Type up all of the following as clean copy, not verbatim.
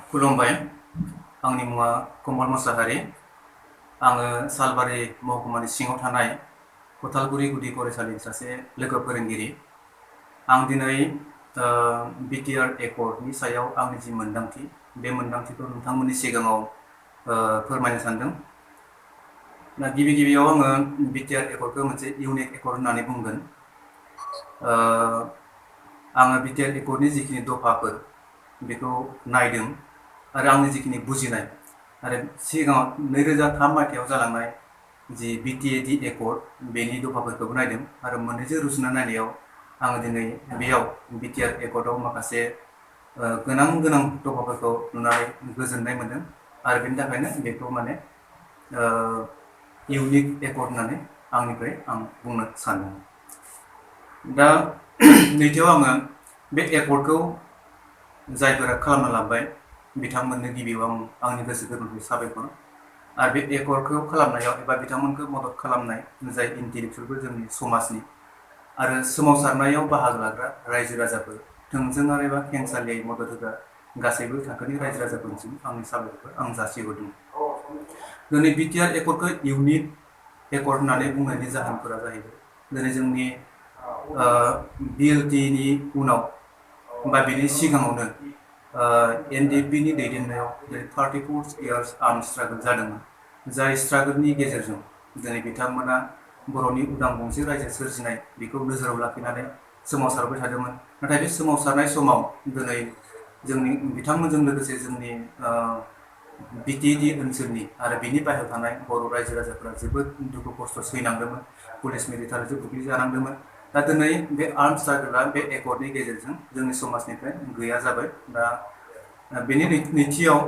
खुलुमबाय आंनि मुङा कमल मोसाहारि आङो सालबारि महकुमानि सिङाव थानाय कथालगुरि गुदि फरायसालिनि सासे लोगो फोरोंगिरि आं दिनै बिटिआर एकर्डनि सायाव आंनि जि मोन्दांथि बे मोन्दांथिखौ नोंथांमोननि सिगाङाव फोरमायनो सानदों। गिबि गिबियाव आङो बिटिआर एकर्डखौ मोनसे इउनिक एकर्ड होननानै बुंगोन। आङो बिटिआर एकर्डनि जिखिनि दफाफोर बेखौ नायदों आरो आंनि जिखिनि बुजिनाय आरो सिगाङाव 2003 मायथाइयाव जालांनाय जि बिटिएडि एकर्ड बेनि दफाफोरखौबो नायदों आरो मोननैजों रुजुना नायनायाव आङो दिनै बेयाव बिटिआर एकर्डआव माखासे गोनां दफाफोरखौ नुनानै गोजोननाय मोनदों आरो बेनि थाखायनो बेखौ माने इउनिक एकर्ड होननानै आंनिफ्राय आं बुंनो सानदों। दा नैथियाव आङो बे एकर्डखौ जायफोरा खालामना लाबाय बिथांमोननो गिबियाव आंनि गोसो गोरबोनिफ्राय साबायखर आरो बे एकर्डखौ खालामनायाव एबा बिथांमोनखौ मदद खालामनाय जाय इन्टेलेक्सुवेलफोर जोंनि समाजनि आरो सोमावसारनायाव बाहागो लाग्रा रायजो राजाफोर थोंजों आरो एबा खेंसालियायै मदद होग्रा गासैबो थाखोनि रायजो राजाफोरनिसिम आंनि साबायखर आं जासिहरदों। दिनै बिटिआर एकर्डखौ इउनिक एकर्ड होननानै बुंनायनि जाहोनफोरा जाहैबाय दिनै जोंनि बिएलटिनि उनाव बा बेनि सिगाङावनो एनडिएफबिनि दैदेननायाव 34 इयार्स आर्म स्ट्रागल जादोंमोन। जाय स्ट्रागलनि गेजेरजों दिनै बिथांमोना बर'नि उदां गंसे रायजो सोरजिनाय बेखौ नोजोराव लाखिनानै सोमावसारबाय थादोंमोन। नाथाय बे सोमावसारनाय समाव दिनै जोंनि बिथांमोनजों लोगोसे जोंनि बिटिएडि ओनसोलनि आरो बेनि बाहेरायाव थानाय बर' रायजो राजाफोरा जोबोद दुखु खस्थ' सैनांदोंमोन, पुलिस मिलिटारिजों बुग्लिजानांदोंमोन। दा दिनै बे आर्म स्ट्रागला बे एकर्डनि गेजेरजों जोंनि समाजनिफ्राय गैया जाबाय। दा बेनि नैथियाव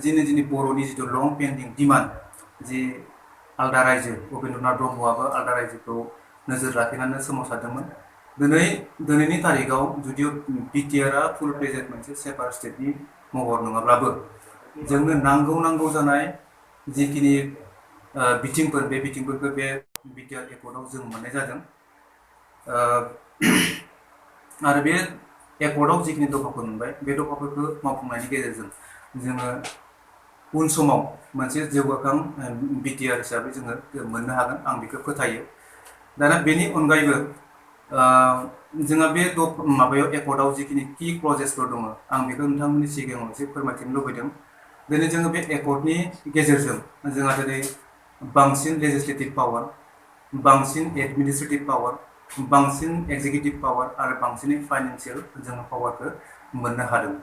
जोंनि बर'नि जिथु लं पेन्डिं डिमान्ड जि आलदा रायजो उपेन्द्रनाथ ब्रह्मआबो आलदा रायजोखौ नोजोर लाखिनानै सोमावसारदोंमोन। दिनैनि तारिखाव जुदिअ बिटिआरआ फुल प्लेजेड मोनसे सेपार स्टेटनि महर नङाब्लाबो जोंनो नांगौ जानाय जिखिनि बिथिंफोर बे बिथिंफोरखौ बे बिटिआर एकर्डआव जों मोननाय जादों। आरो बे एकर्डआव जिखिनि दफाफोर मोनबाय बे दफाफोरखौ मावफुंनायनि गेजेरजों जोङो उन समाव मोनसे जौगाखां बिटिआर हिसाबै जोङो मोननो हागोन आं बेखौ फोथायो। दाना बेनि अनगायैबो जोंहा बे माबायाव एकर्डआव जिखिनि की क्लजेसफोर दङ आं बेखौ नोंथांमोननि सिगाङाव एसे फोरमायथिनो लुबैदों। दिनै जोङो बे एकर्डनि गेजेरजों जोंहा दिनै बांसिन लेजिस्लेटिभ पावार, बांसिन एडमिनिस्ट्रेटिभ पावार, बांसिन एक्जिकिउटिभ पावार आरो बांसिनै फाइनेन्सियेल जोङो पावारखौ मोननो हादों।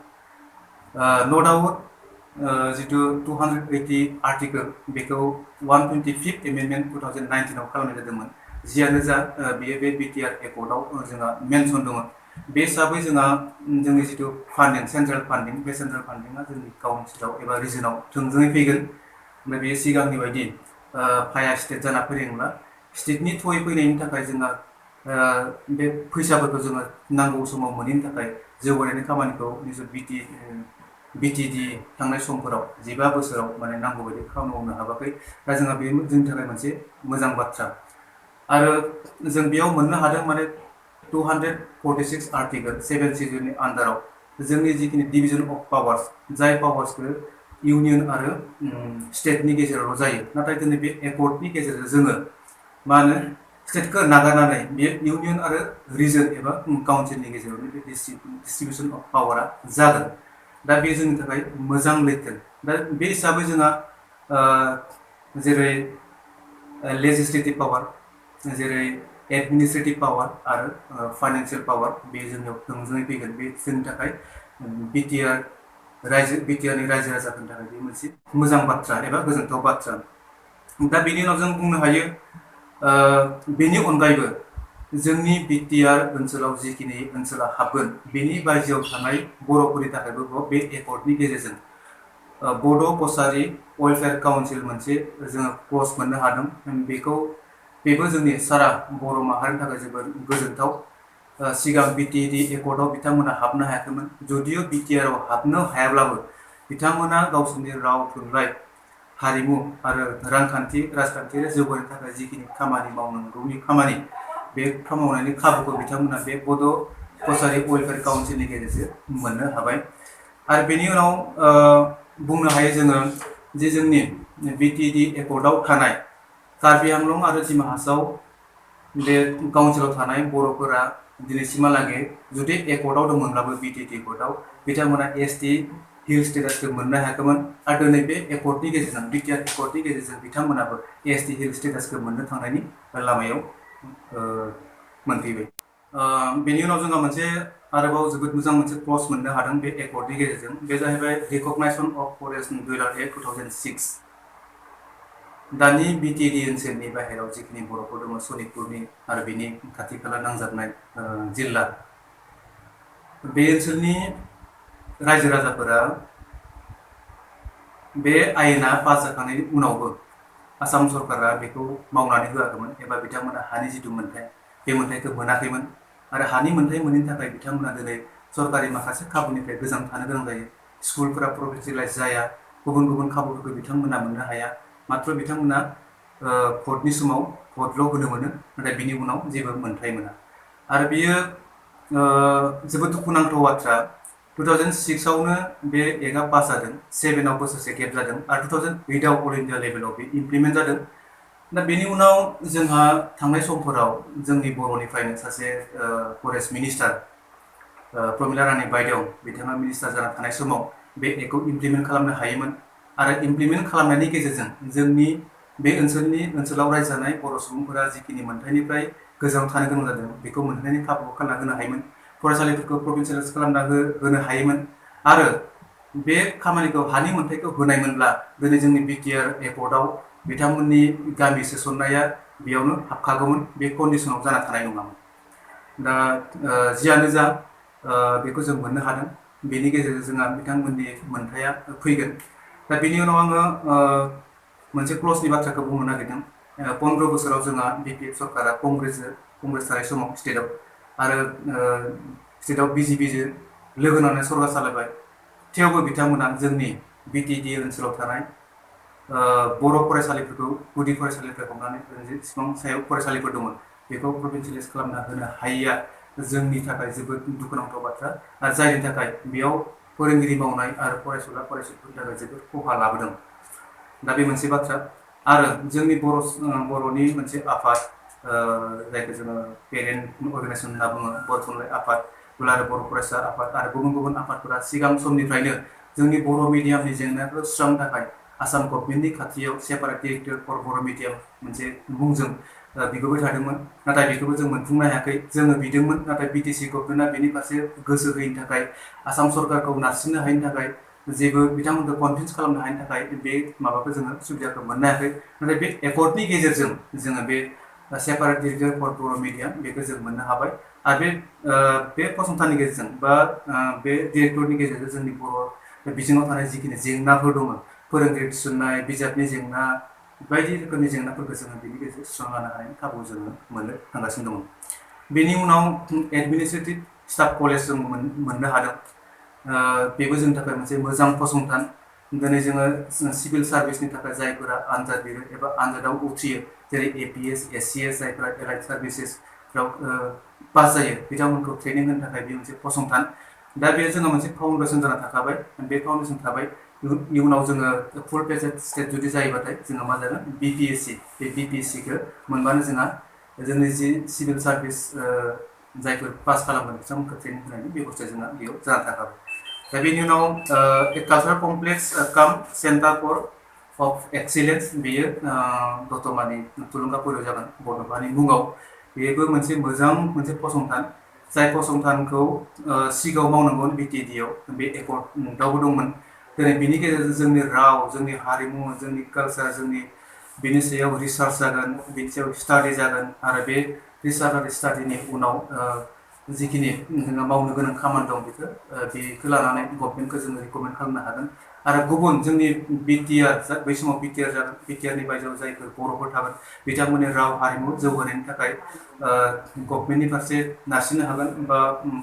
नो डाउट जिथु 280 आर्टिकेल बेखौ 125th एमेन्डमेन्ट 2019आव खालामनाय जादोंमोन। जियानो जा बेयो बे बिटिआर एकर्डआव जोंहा मेनसन दङ। बे हिसाबै जोंहा जोंनि जिथु फान्डिं सेन्ट्रेल फान्डिं बे सेन्ट्रेल फान्डिंआ जोंनि काउन्सिलाव एबा रिजनाव थोंजोङै फैगोन। ओमफ्राय बेयो सिगांनि बायदि फाया स्टेट जाना फैनाय नंला। स्टेटनि थ्रुयै फैनायनि थाखाय जोंहा बे फैसाफोरखौ जोङो नांगौ समाव मोनैनि थाखाय जौगानायनि खामानिखौ बिटिएडि थांनाय समफोराव 15 बोसोराव माने नांगौ बायदि खामानि मावनो हाबाखै। दा जोंहा बे जोंनि थाखाय मोनसे मोजां बाथ्रा। आरो जों बेयाव मोननो हादों माने 246 आर्टिकेल 7 सिडिउलनि आन्डाराव जोंनि जिखिनि डिभिजन अफ पावार्स जाय पावार्सखौ इउनियन आरो स्टेटनि गेजेरावल' जायो। नाथाय दिनै बे एकर्डनि गेजेरजों जोङो मा होनो स्टेटखौ नागारनानै बे इउनियन आरो रिजन एबा काउन्सिलनि गेजेरावनो बे डिस्ट्रिबिउसन अफ पावारा जागोन। दा बे जोंनि थाखाय मोजां लैखोन। दा बे हिसाबै जोंहा जेरै लेजिस्लेटिभ पावार, जेरै एडमिनिस्ट्रेटिभ पावार आरो फाइनेन्सियेल पावार बे जोंनियाव थोंजोङै फैगोन। बे जोंनि थाखाय बिटिआरनि रायजो राजाफोरनि थाखाय बे मोनसे मोजां बाथ्रा एबा गोजोनथाव बाथ्रा। दा बेनि उनाव जों बुंनो हायो बेनि अनगायैबो जोंनि बिटिआर ओनसोलाव जिखिनि ओनसोला हाबगोन बेनि बायजोआव थानाय बर'फोरनि थाखायबो बे एकर्डनि गेजेरजों बड' कसारि वेलफेयार काउन्सिल मोनसे जोङो क्लज मोननो हादों। बेबो जोंनि सारा बर' माहारिनि थाखाय जोबोद गोजोनथाव। सिगां बिटिएडि एकर्डआव बिथांमोना हाबनो हायाखैमोन। जुदिअ बिटिआरआव हाबनो हायाब्लाबो बिथांमोना गावसोरनि राव थुनलाइ हारिमु आरो राजखान्थियारि जौगानायनि थाखाय जिखिनि खामानि मावनांगौनि खामानि बे मावनायनि खाबुखौ बिथांमोना बे बड' कसारि वेलफेयार काउन्सिलनि गेजेरजों मोननो हाबाय। आरो बेनि उनाव बुंनो हायो जोङो जे जोंनि बिटिएडि एकर्डआव थानाय कार्बि आंलं आरो डिमा हासाव बे काउन्सिलाव थानाय बर'फोरा दिनैसिमहालागै जुदि एकर्डआव दंमोनब्लाबो बिटिएडि एकर्डआव बिथांमोना एसटि हिल स्टेटासखौ मोननो हायाखैमोन आरो दिनै बे एकर्डनि गेजेरजों बिटिआर एकर्डनि गेजेरजों बिथांमोनाबो एसटि हिल स्टेटासखौ मोननो थांनायनि लामायाव मोनफैबाय। बेनि उनाव जोंहा मोनसे आरोबाव जोबोद मोजां मोनसे क्लज मोननो हादों बे एकर्डनि गेजेरजों, बे जाहैबाय रिकगनाइजेसन अफ फरेस्ट दुलार एक्ट 2006। दानि बिटिएडि ओनसोलनि बाहेराव जिखिनि बर'फोर दङ सनितपुरनि आरो बिनि खाथि खाला नांजाबनाय जिल्ला, बे ओनसोलनि रायजो राजाफोरा बे आयेना पास जाखांनायनि उनावबो आसाम सरकारा बेखौ मावनानै होआखैमोन एबा बिथांमोना हानि जिथु मोन्थाय बे मोन्थायखौ मोनाखैमोन आरो हानि मोन्थाय मोनैनि थाखाय बिथांमोना दिनै सरकारि माखासे खाबुनिफ्राय गोजान थानो गोनां जायो। स्कुलफोरा प्रभिन्सियेलाइज जाया, गुबुन गुबुन खाबुफोरखौ बिथांमोना मोननो हाया, मात्र बिथांमोना भटनि समाव भटल' होनो मोनो, नाथाय बिनि उनाव जेबो मोन्थाय मोना। आरो बियो जोबोद दुखुनांथाव बाथ्रा। 2006आवनो बे एक्टआ पास जादों, 7आव बोसोरसे गेप जादों आरो 2008आव अल इन्डिया लेभेलाव बे इमप्लिमेन्ट जादों। दा बेनि उनाव जोंहा थांनाय समफोराव जोंनि बर'निफ्रायनो सासे फरेस्ट मिनिस्टार प्रमिला रानी बायदेव बिथाङा मिनिस्टार जाना थानाय समाव बे एक्टखौ इमप्लिमेन्ट खालामनो हायोमोन आरो इमप्लिमेन्ट खालामनायनि गेजेरजों जोंनि बे ओनसोलाव रायजो जानाय बर' सुबुंफोरा जिखिनि मोन्थायनिफ्राय गोजानाव थानो गोनां जादों बेखौ मोन्थायनि खाबुखौ खालामना होनो हायोमोन, फरायसालिफोरखौ प्रभिन्सियेलाइज खालामना होनो हायोमोन आरो बे खामानिखौ हानि मोन्थायखौ होनायमोनब्ला दिनै जोंनि बिटिआर एकर्डआव बिथांमोननि गामि सोसननाया बेयावनो हाबखागौमोन, बे कन्डिसनाव जाना थानाय नङामोन। दा जियानो जा बेखौ जों मोननो हादों, बेनि गेजेरजों जोंहा बिथांमोननि मोन्थाया फैगोन। दा बेनि उनाव आङो मोनसे क्लजनि बाथ्राखौ बुंनो नागिरदों। 15 बोसोराव जोंहा बिपिएफ सरकारा कंग्रेस थानाय समाव स्टेटआव आरो स्टेटआव बिजेपिजों लोगो नांनानै सरकार सालायबाय, थेवबो बिथांमोना जोंनि बिटिएडि ओनसोलाव थानाय बर' फरायसालिफोरखौ गुदि फरायसालिनिफ्राय हमनानै जेसेबां सायाव फरायसालिफोर दंमोन बेखौ प्रभिन्सियेलाइज खालामना होनो हायैया जोंनि थाखाय जोबोद दुखुनांथाव बाथ्रा आरो जायनि थाखाय बेयाव फोरोंगिरि मावनाय आरो फरायसुलाफोरनि थाखाय जोबोद खहा लाबोदों। दा बे मोनसे बाथ्रा। आरो जोंनि बर'नि मोनसे आफाद जायखौ जोङो पेरेन्ट अर्गानाइजेसन होनना बुङो, बर' थुनलाइ आफाद, दुलाराय बर' फरायसा आफाद आरो गुबुन गुबुन आफादफोरा सिगां समनिफ्रायनो जोंनि बर' मिडियामनि जेंनाखौ सुस्रांनो थाखाय आसाम गभर्नमेन्टनि खाथियाव सेपारेट डिरेक्टर फर बर' मिडियाम मोनसे मुंजों बिगोबाय थादोंमोन, नाथाय बेखौबो जों मोनफुंनो हायाखै। जोङो बिदोंमोन, नाथाय बिटिसि गभर्नमेन्टआ बेनि फारसे गोसो होयैनि थाखाय, आसाम सरकारखौ नारसिननो हायैनि थाखाय, जेबो बिथांमोनखौ कनभिन्स खालामनो हायैनि थाखाय बे माबाखौ जोङो सुबिदाखौ मोननो हायाखै। नाथाय बे एकर्डनि गेजेरजों जोङो बे सेपारेट डिरेक्टर फर बर' मिडियाम बेखौ जों मोननो हाबाय आरो बे फसंथाननि गेजेरजों बा बे डिरेक्टरनि गेजेरजों जोंनि बर' बिजोङाव थानाय जिखिनि जेंनाफोर दङ, फोरोंगिरि थिसननाय, बिजाबनि जेंना, बायदि रोखोमनि जेंनाफोरखौ जोङो बेनि गेजेरजों सुस्रांना लानो हानायनि खाबु जोङो मोननो थांगासिनो दङ। बेनि उनाव एडमिनिस्ट्रेटिभ स्टाफ कलेज जों मोननो हादों। बेबो जोंनि थाखाय मोनसे मोजां फसंथान। दिनै जोङो सिभिल सार्भिसनि थाखाय जायफोरा आनजाद लिरो एबा आनजादाव उथ्रियो, जेरै एपिएस, एससिएस, जायफोरा एलाइड सार्भिसेसफ्राव पास जायो, बिथांमोनखौ ट्रेनिं होनो थाखाय बे मोनसे फसंथान। दा बेयो जोंहा मोनसे फाउन्डेसन जाना थाखाबाय, बे फाउन्डेसन थाबाय। इयुनाव जोङो फुल पेजेड स्टेट जुदि जायोबाथाय जोंहा मा जागोन, बिपिएससि, बे बिपिएससिखौ मोनबानो जोंहा जोंनि जि सिभिल सार्भिस जायफोर पास खालामगोन बिथांमोनखौ ट्रेनिं होनायनि बेबस्थाया जोंहा बेयाव जाना थाखाबाय। दा बेनि उनाव कालचारेल कमप्लेक्स काम सेन्टार अफ एक्सिलेन्स, बेयो दतमानि थुलुंगापुराव जागोन, बड'फानि मुङाव। बेबो मोनसे मोजां मोनसे फसंथान, जाय फसंथानखौ सिगाङाव मावनांगौमोन बिटिएडिआव, बे एकर्डआवबो दंमोन। दिनै बिनि गेजेरजों जोंनि राव, जोंनि हारिमु, जोंनि कालचार, बिनि सायाव रिसार्च जागोन, बिनि सायाव स्टाडि जागोन आरो बे रिसार्च आरो स्टाडिनि उनाव जिखिनि जोंहा मावनो गोनां खामानि दं बेखौ लानानै गभर्नमेन्टखौ जोङो रिकमेन्ड खालामनो हागोन। आरो गुबुन जोंनि बिटिआर, बै समाव बिटिआर जागोन, बिटिआरनि बायजोआव जायफोर बर'फोर थागोन बिथांमोननि राव हारिमु जौगानायनि थाखाय गभर्नमेन्टनि फारसे नारसिननो हागोन बा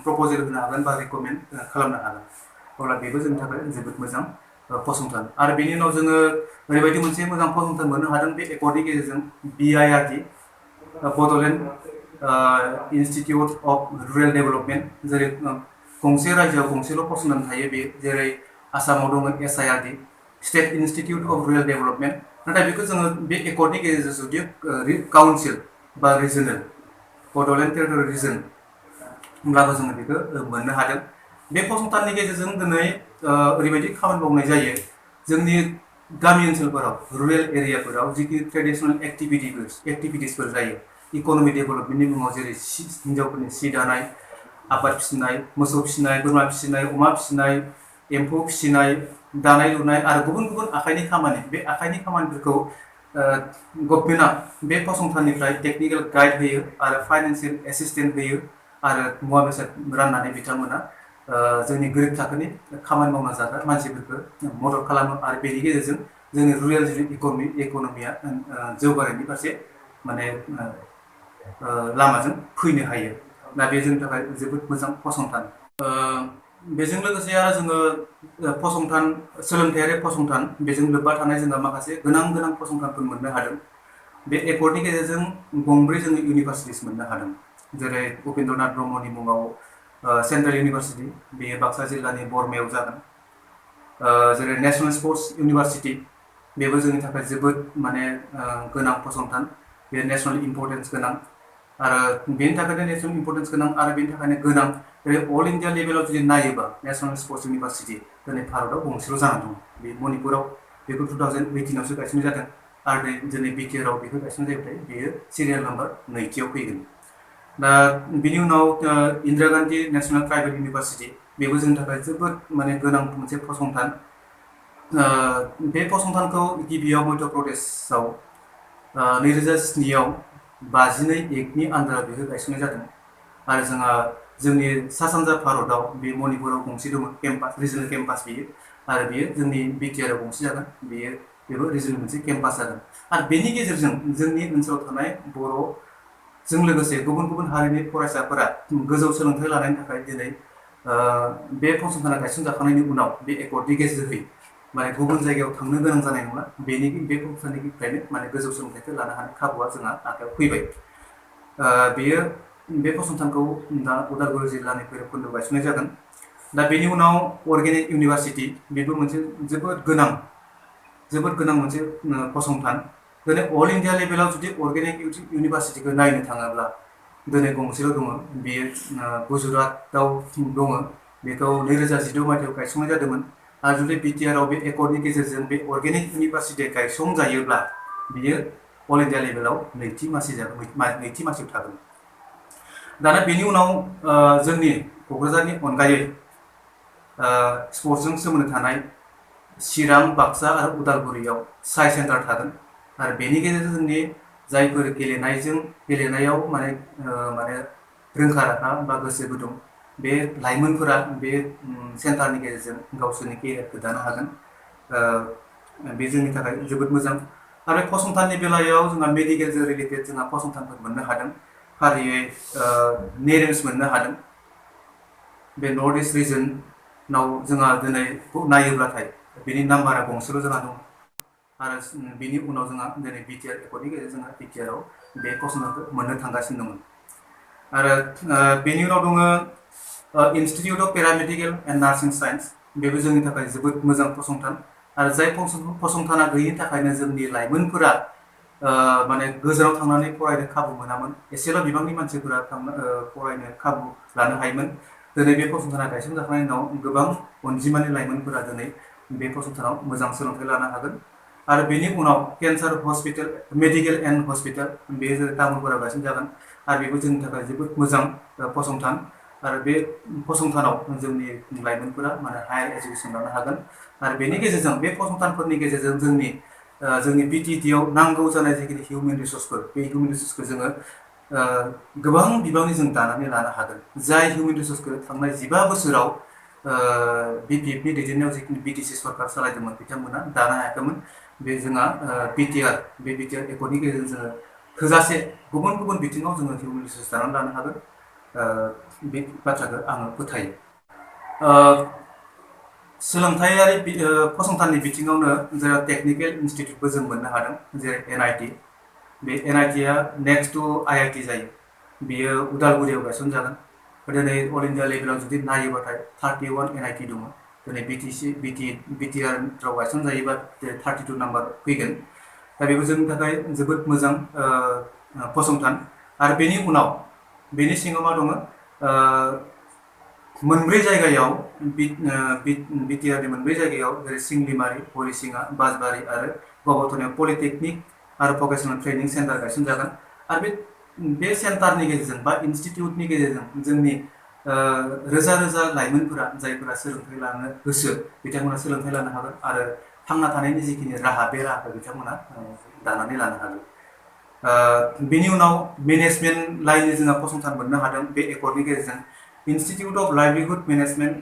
प्रप'जेल होनो हागोन बा रिकमेन्ड खालामनो हागोन। अब्ला बेबो जोंनि थाखाय जोबोद मोजां फसंथान। आरो बेनि उनाव जोङो ओरैबायदि मोनसे मोजां फसंथान मोननो हादों बे एकर्डनि गेजेरजों, BIRD, Bodoland institute of rural development, जेरै गंसे रायजोआव गंसेल' फसंथान थायो बे जेरै आसामाव दङ SIRD state institute of rural development नाथाय बेखौ जोङो बे एकर्डनि गेजेरजों जुदि काउन्सिल बा रिजनेल बड'लेण्ड टेरिटरियेल रिजन होमब्लाबो जोङो बेखौ मोननो हादों बे फसंथाननि गेजेरजों दिनै ओरैबायदि खामानि मावनाय जायो जोंनि गामि ओनसोलफोराव रुरेल एरियाफोराव जिखि ट्रेडिसनेल एक्टिभिटिसफोर जायो इक'नमि डेभेलपमेन्टनि मुङाव जेरै हिन्जावफोरनि सि दानाय आबाद फिसिनाय मोसौ फिसिनाय बोरमा फिसिनाय अमा फिसिनाय एम्फौ फिसिनाय दानाय लुनाय आरो गुबुन गुबुन आखाइनि खामानि बे आखाइनि खामानिफोरखौ गभर्नमेन्टआ बे फसंथाननिफ्राय टेक्निकेल गाइड होयो आरो फाइनान्सियेल एसिस्टेन्ट होयो आरो मुवा बेसाद राननानै बिथांमोना जोंनि गोरिब थाखोनि खामानि मावना जाग्रा मानसिफोरखौ मदद खालामो आरो बेनि गेजेरजों जोंनि रुरेल इक'नमिया जौगानायनि फारसे माने लामाजों फैनो हायो दा बे जोंनि थाखाय जोबोद मोजां फसंथान बेजों लोगोसे आरो जोङो फसंथान सोलोंथायारि फसंथान बेजों लोब्बा थानाय जोंहा माखासे गोनां फसंथानफोर मोननो हादों बे एकर्डनि गेजेरजों गंब्रै जोङो इउनिभारसिटिस मोननो हादों जेरै उपेन्द्रनाथ ब्रह्मनि मुङाव सेन्ट्रेल इउनिभारसिटि बेयो बाक्सा जिल्लानि बरमायाव जागोन जेरै नेशनेल स्पर्ट्स इउनिभारसिटि बेबो जोंनि थाखाय जोबोद माने गोनां फसंथान बे नेशनेल इम्पर्टेन्स गोनां आरो बेनि थाखायनो नेशनेल इम्पर्टेन्स गोनां आरो बेनि थाखायनो गोनां जेरै अल इन्डिया लेभेलाव जुदि नायोबा नेशनेल स्पर्ट्स इउनिभारसिटि दिनै भारतआव गंसेल' जानानै दं बे मणिपुराव बेखौ 2018आवसो गायसननाय जादों आरो दिनै बिटिआरआव बेखौ गायसननाय जायोब्लाथाय बेयो सिरियाल नाम्बार 2थियाव फैगोन दा बिनि उनाव Indira Gandhi national tribal university बेबो जोंनि थाखाय जोबोद माने गोनां मोनसे फसंथान बे फसंथानखौ गिबियाव मध्य प्रदेशआव 2007आव 52 एकनि आन्दाराव बेखौ गायसननाय जादों आरो जोंहा जोंनि सा सानजा भारतआव बे मणिपुराव गंसे दङ केम्पास रिजनेल केम्पास बेयो आरो बेयो जोंनि बिटिआरआव गंसे जागोन बेबो रिजनेल मोनसे केम्पास जागोन आरो बेनि गेजेरजों जोंनि ओनसोलाव थानाय बर'जों लोगोसे गुबुन हारिनि फरायसाफोरा गोजौ सोलोंथाइ लानायनि थाखाय दिनै बे फसंथाना गायसनजाखांनायनि उनाव बे एकर्डनि गेजेरजों माने गुबुन जायगायाव थांनो गोनां जानाय नंला बे फसंथाननिफ्रायनो माने गोजौ सोलोंथाइखौ लानो हानाय खाबुआ जोंहा आखायाव फैबाय बेयो बे फसंथानखौ दा उदालगुरि जिल्लानि भैरबकुन्द'आव गायसननाय जागोन दा बेनि उनाव अर्गेनिक इउनिभारसिटि बेबो मोनसे जोबोद गोनां मोनसे फसंथान दिनै अल इन्डिया लेभेलाव जुदि अर्गेनिक इउनिभारसिटिखौ नायनो थाङोब्ला दिनै गंसेल' दङ बेयो गुजरातआव दङ बेखौ 2012 मायथाइयाव गायसंनाय जादोंमोन आरो जुदि बिटिआरआव बे एकर्डनि गेजेरजों बे अर्गेनिक इउनिभारसिटि गायसंजायोब्ला बियो अल इन्डिया लेभेलाव नैथि मासियाव थागोन दाना बेनि उनाव जोंनि क'क्राझारनि अनगायै स्पर्ट्सजों सोमोन्दो थानाय चिरां बाक्सा आरो उदालगुरियाव साइ सेन्टार थागोन आरो बेनि गेजेरजों जोंनि जायफोर गेलेनायाव माने रोंखा राखा बा गोसो गुदुं बे लाइमोनफोरा बे सेन्टारनि गेजेरजों गावसोरनि केरियारखौ दानो हागोन बे जोंनि थाखाय जोबोद मोजां आरो फसंथाननि बेलायाव जोंहा मेडिकेलजों रिलेटेड जोंहा फसंथानफोर मोननो हादों फारियै नेरेम्स मोननो हादों बे नर्थ इस्ट रिजनाव जोंहा दिनै नायोब्लाथाय बिनि नाम्बारा गंसेल' जोंहा दं आरो बिनि उनाव जोंहा दिनै बिटिआर एकर्डनि गेजेरजों जोंहा बिटिआरआव बे फसंथानखौ मोननो थांगासिनो दंमोन आरो बेनि उनाव दङ institute of paramedical and nursing science बेबो जोंनि थाखाय जोबोद मोजां फसंथान आरो जाय फसंथाना गैयिनि थाखायनो जोंनि लाइमोनफोरा माने गोजानाव थांनानै फरायनो खाबु मोनामोन एसेल' बिबांनि मानसिफोरा फरायनो खाबु लानो हायोमोन दिनै बे फसंथाना गायसनजाखांनायनि उनाव गोबां अनजिमानि लाइमोनफोरा दिनै बे फसंथानाव मोजां सोलोंथाइ लानो हागोन आरो बेनि उनाव cancer hospital medical and hospital बे तामुलपुराव गायसनजागोन आरो बेबो जोंनि थाखाय जोबोद मोजां फसंथान आरो बे फसंथानाव जोंनि लाइमोनफोरा माने हायार एजुकेसन लानो हागोन आरो बेनि गेजेरजों बे फसंथानफोरनि गेजेरजों जोंनि बिटिडिआव नांगौ जानाय जिखिनि हिउमेन रिसर्सफोर बे हिउमेन रिसर्सखौ जोङो गोबां बिबांनि जों दानानै लानो हागोन जाय हिउमेन रिसर्सखौ थांनाय 15 बोसोराव बिपिएफनि दैदेननायाव जिखिनि बिटिसि सरकार सालायदोंमोन बिथांमोना दानो हायाखैमोन बे जोंहा बिटिआर एकर्डनि गेजेरजों जोङो थोजासे गुबुन बिथिङाव जोङो हिउमेन रिसर्स दानानै लानो हागोन बे बाथ्राखौ आङो फोथायो सोलोंथायारि फसंथाननि बिथिङावनो जेराव टेक्निकेल इन्स्टिटिउटबो जों मोननो हादों जेरै एनआइटि बे एनआइटिआ नेक्स्ट टु आइआइटि जायो बेयो उदालगुरियाव गायसनजागोन दिनै अल इन्डिया लेभेलाव जुदि नायोबाथाय 31 NIT दङ दिनै बिटिआरआव गायसनजायोबा 32 नाम्बार फैगोन दा बेबो जोंनि थाखाय जोबोद मोजां फसंथान आरो बेनि उनाव बेनि सिङाव मा दङ मोनब्रै जायगायाव बिटिआरनि मोनब्रै जायगायाव जेरै सिंलिमारि हरिसिङा बासबारि आरो गौबाथनियाव पलिटेकनिक आरो भकेसनेल ट्रेनिं सेन्टार गायसनजागोन आरो बे सेन्टारनि गेजेरजों बा इनस्टिटिउटनि गेजेरजों जोंनि रोजा रोजा लाइमोनफोरा जायफोरा सोलोंथाइ लानो गोसो बिथांमोना सोलोंथाइ लानो हागोन आरो थांना थानायनि जिखिनि राहा बे राहाखौ बिथांमोना दानानै लानो हागोन बेनि उनाव मेनेजमेन्ट लाइननि जोंहा फसंथान मोननो हादों बे एकर्डनि गेजेरजों इनस्टिटिउट अफ लाइभलिहुड मेनेजमेन्ट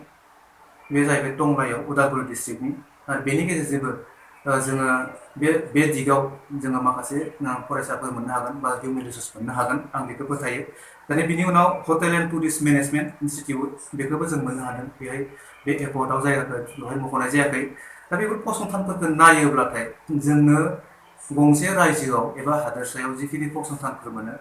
बे जाहैबाय टंलायाव उदालगुरि डिस्ट्रिक्टनि आरो बेनि गेजेरजोंबो जोङो बे दिगाव जोङो माखासे फरायसाफोर मोननो हागोन बा हिउमेन रिसोर्स मोननो हागोन आं बेखौ फोथायो दानि बिनि उनाव hotel and tourist management institute बेखौबो जों मोननो हादों बेहाय बे एकर्डआव जायगाखौ बेवहाय मख'नाय जायाखै दा बेफोर फसंथानफोरखौ नायोब्लाथाय जोंनो गंसे रायजोआव एबा हादोरसायाव जिखिनि फसंथानफोर मोनो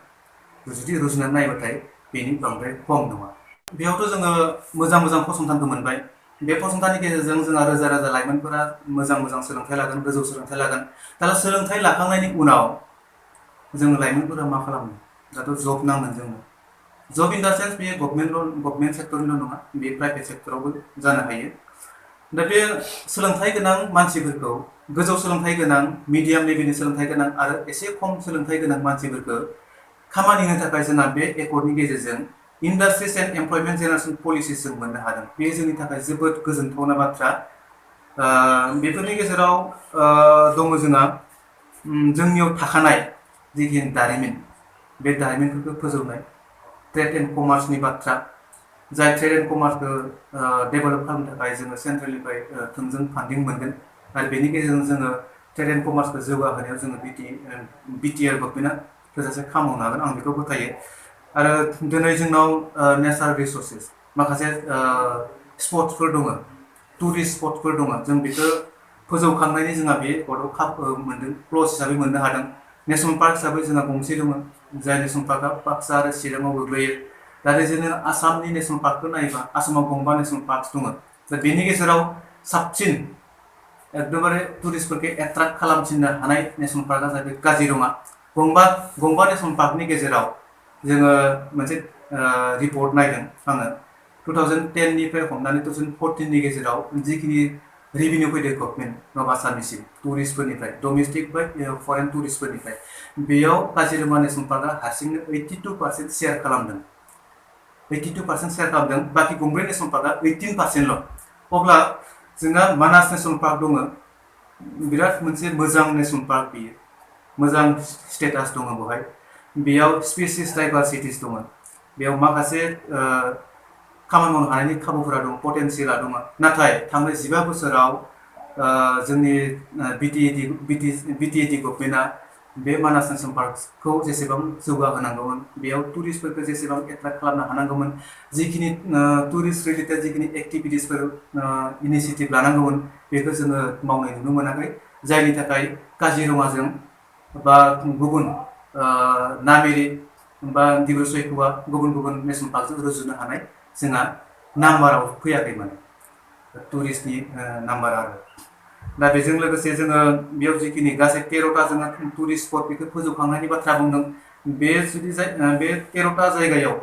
जुदि रुजुनानै नायबाथाय बेनि बांद्राय खम नङा बेयावथ' जोङो मोजां मोजां फसंथानखौ मोनबाय बे फसंथाननि गेजेरजों जोंहा रोजा रोजा लाइमोनफोरा मोजां मोजां सोलोंथाइ लागोन गोजौ सोलोंथाइ लागोन दा सोलोंथाइ लाखांनायनि उनाव जोङो लाइमोनफोरा मा खालामो दाथ' जब नांगोन जोंनो जब इन दा सेन्स बेयो गभर्नमेन्ट सेक्टरनिल' नङा बे प्राइभेट सेक्टरावबो जानो हायो दा बे सोलोंथाइ गोनां मानसिफोरखौ गोजौ सोलोंथाइ गोनां मिडियाम लेभेलनि सोलोंथाइ गोनां आरो एसे खम सोलोंथाइ गोनां मानसिफोरखौ खामानि होनो थाखाय जोंहा बे एकर्डनि गेजेरजों industries and employment generation policies जों मोननो हादों बे जोंनि थाखाय जोबोद गोजोनथावना बाथ्रा बेफोरनि गेजेराव दङ जोंहा जोंनियाव थाखानाय जिखिनि दारिमिन बे दारिमिनफोरखौ फोजौनाय ट्रेड एन्ड कमार्सनि बाथ्रा जाय ट्रेड एन्ड कमार्सखौ डेभेलप खालामनो थाखाय जोङो सेन्ट्रेलनिफ्राय थोंजों फान्डिं मोनगोन आरो बेनि गेजेरजों जोङो ट्रेड एन्ड कमार्सखौ जौगाहोनायाव जोङो बिटिआर गभर्नमेन्टआ थोजासे खामावनो हागोन आं बेखौ फोथायो आरो दिनै जोंनाव नेचारेल रिसोर्सेस माखासे स्पट्सफोर दङ टुरिस्ट स्पटफोर दङ जों बेखौ फोजौखांनायनि जोंहा बे एकर्डआव खाबु मोनदों क्लज हिसाबै मोननो हादों नेसनेल पार्क हिसाबै जोंहा गंसे दङ जाय नेसनेल पार्कआ बाक्सा आरो चिराङाव गोग्लैयो दा जोङो आसामनि नेसनेल पार्कखौ नायोबा आसामाव गंबा नेसनेल पार्क दङ दा बेनि गेजेराव साबसिन एकदमबारे टुरिस्टफोरखौ एट्राक्ट खालामसिननो हानाय नेसनेल पार्कआ जाहैबाय काजिरङा गंबा नेसनेल पार्कनि गेजेराव जोङो मोनसे रिपर्ट नायदों आङो 2010निफ्राय हमनानै 2014नि गेजेराव जिखिनि रेभिनिउ फैदों गभर्नमेन्ट नर्थ आसामनिसिम टुरिस्टफोरनिफ्राय डमेस्टिक बा फरेन टुरिस्टफोरनिफ्राय बेयाव काजिरङा नेसनेल पार्कआ हारसिंनो 82% शेयार खालामदों 82% शेयार खालामदों बाखि गंब्रै नेसनेल पार्कआ 18%ल' अब्ला जोंहा मानास नेसनेल पार्क दङ बिराद मोनसे मोजां नेसनेल पार्क बियो मोजां स्टेटास दङ बेवहाय बेयाव स्पिसिस डाइभारसिटिस दङ बेयाव माखासे खामानि मावनो हानायनि खाबुफोरा दङ पटेनसियेला दङ नाथाय थांनाय 15 बोसोराव जोंनि बिटिएडि गभर्नमेन्टआ बे मानास नेसनेल पार्कखौ जेसेबां जौगाहोनांगौमोन बेयाव टुरिस्टफोरखौ जेसेबां एट्राक्ट खालामनो हानांगौमोन जिखिनि टुरिस्ट रिलेटेड जिखिनि एक्टिभिटिसफोर इनिशिएटिभ लानांगौमोन बेखौ जोङो मावनाय नुनो मोनाखै जायनि थाखाय काजिरङाजों बा गुबुन नामेरि बा डिब्रु सैखोवा गुबुन गुबुन नेसनेल पार्कजों रुजुनो हानाय जोंहा नाम्बाराव फैयाखै माने टुरिस्टनि नाम्बार आरो दा बेजों लोगोसे जोङो बेयाव जिखिनि गासै 13टा जोङो टुरिस्ट स्पट बेखौ फोजौखांनायनि बाथ्रा बुंदों बे जुदि बे 13टा जायगायाव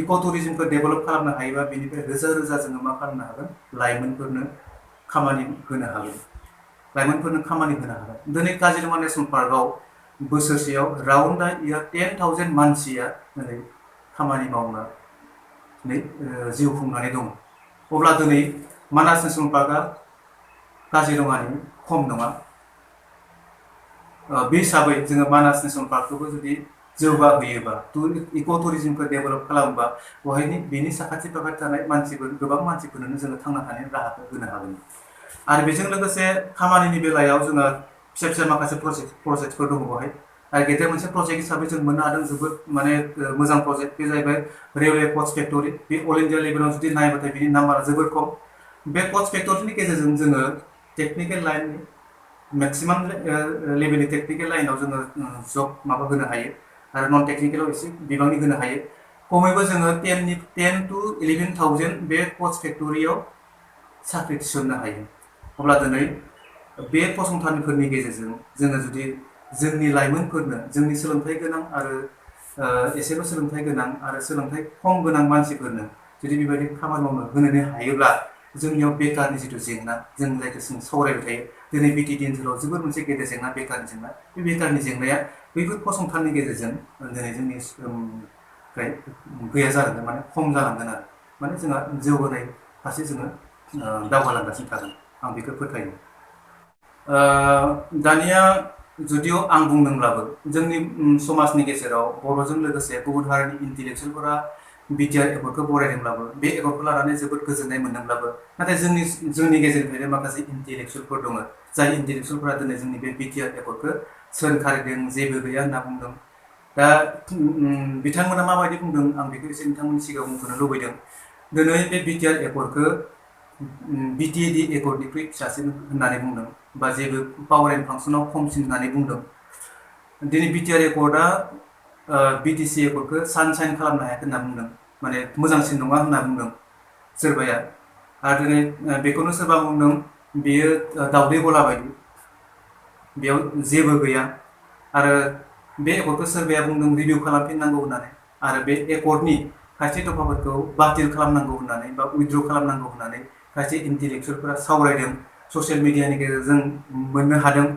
इक' टुरिजमखौ डेभेलप खालामनो हायोबा बेनिफ्राय रोजा रोजा जोङो मा खालामनो हागोन लाइमोनफोरनो खामानि होनो हागोन दिनै काजिरङा नेसनेल पार्कआव बोसोरसेयाव राउन्ड दा इयार 10,000 मानसिया दिनै खामानि मावनानै जिउ खुंनानै दङ अब्ला दिनै मानास नेसनेल पार्कआ काजिरङानि खम नङा बे हिसाबै जोङो मानास नेसनेल पार्कखौबो जुदि जौगाहोयोबा इक' टुरिजमखौ डेभेलप खालामोबा बेवहायनि बेनि साखाथि फाखाथि थानाय मानसिफोर गोबां मानसिफोरनो जोङो थांना थानायनि राहाखौ होनो हागोन आरो बेजों लोगोसे खामानिनि बेलायाव जोङो फिसा फिसा माखासे प्रजेक्टफोर दङ बेवहाय आरो गेदेर मोनसे प्रजेक्ट हिसाबै जों मोननो हादों जोबोद माने मोजां प्रजेक्ट बे जाहैबाय रेलवे कच फेक्टरि बे अल इन्डिया लेभेलाव जुदि नायबाथाय बिनि नाम्बारा जोबोद खम बे कच फेक्टरिनि गेजेरजों जोङो टेक्निकेल लाइननि मेक्सिमाम लेभेलनि टेक्निकेल लाइनाव जोङो जब माबा होनो हायो आरो नन टेक्निकेलाव एसे बिबांनि होनो हायो खमैबो जोङो 10 to 11,000 बे पस्ट फेक्टरियाव साख्रि थिसननो हायो। अब्ला दिनै बे फसंथानफोरनि गेजेरजों जोङो जुदि जोंनि लाइमोनफोरनो जोंनि सोलोंथाइ गोनां आरो एसेल' सोलोंथाइ गोनां आरो सोलोंथाइ खम गोनां मानसिफोरनो जुदि बेबायदि खामानि मावनो होनो हायोब्ला जोंनियाव बेकारनि जिथु जेंना जों जायखौ जों सावरायबाय थायो दिनै बिटिएडि ओनसोलाव जोबोद मोनसे गेदेर जेंना बेकारनि जेंना बे बेकारनि जेंनाया बैफोर फसंथाननि गेजेरजों दिनै जोंनि गैया जालांगोन माने खम जालांगोन आरो माने जोंहा जौगानाय फारसे जोङो दावगालांगासिनो थागोन आं बेखौ फोथायो। दानिया जुदिअ आं बुंदोंब्लाबो जोंनि समाजनि गेजेराव बर'जों लोगोसे गुबुन हारिनि इन्टेलेक्सुयेलफोरा बिटिआर एकर्डखौ बरायदोंब्लाबो बे एकर्डखौ लानानै जोबोद गोजोननाय मोनदोंब्लाबो नाथाय जोंनि गेजेरनिफ्रायनो माखासे इन्टेलेक्सुयेलफोर दङ जाय इन्टेलेक्सुयेलफोरा दिनै जोंनि बे बिटिआर एकर्डखौ सोरखारिदों जेबो गैया होनना बुंदों। दा बिथांमोना माबायदि बुंदों आं बेखौ एसे नोंथांमोननि सिगाङाव बुंथ'नो लुबैदों। दिनै बे बिटिआर एकर्डखौ बिटिएडि एकर्डनिख्रुइ फिसासिन होननानै बुंदों बा जेबो पावार एन्ड फांसनाव खमसिन होननानै बुंदों। दिनै बिटिआर एकर्डआ बिटिसि एकर्डखौ सानशाइन खालामनो हायाखै होनना बुंदों माने मोजांसिन नङा होनना बुंदों सोरबाया आरो दिनै बेखौनो सोरबा बुंदों बेयो दावदै गला बायदि बेयाव जेबो गैया आरो बे एकर्डखौ सोरबाया बुंदों रिभिउ खालामफिननांगौ होननानै आरो बे एकर्डनि खायसे दफाफोरखौ बातिल खालामनांगौ होननानै बा उइथड्र खालामनांगौ होननानै खायसे इन्टेलेक्सुयेलफोरा सावरायदों ससियेल मिडियानि गेजेरजों मोननो हादों।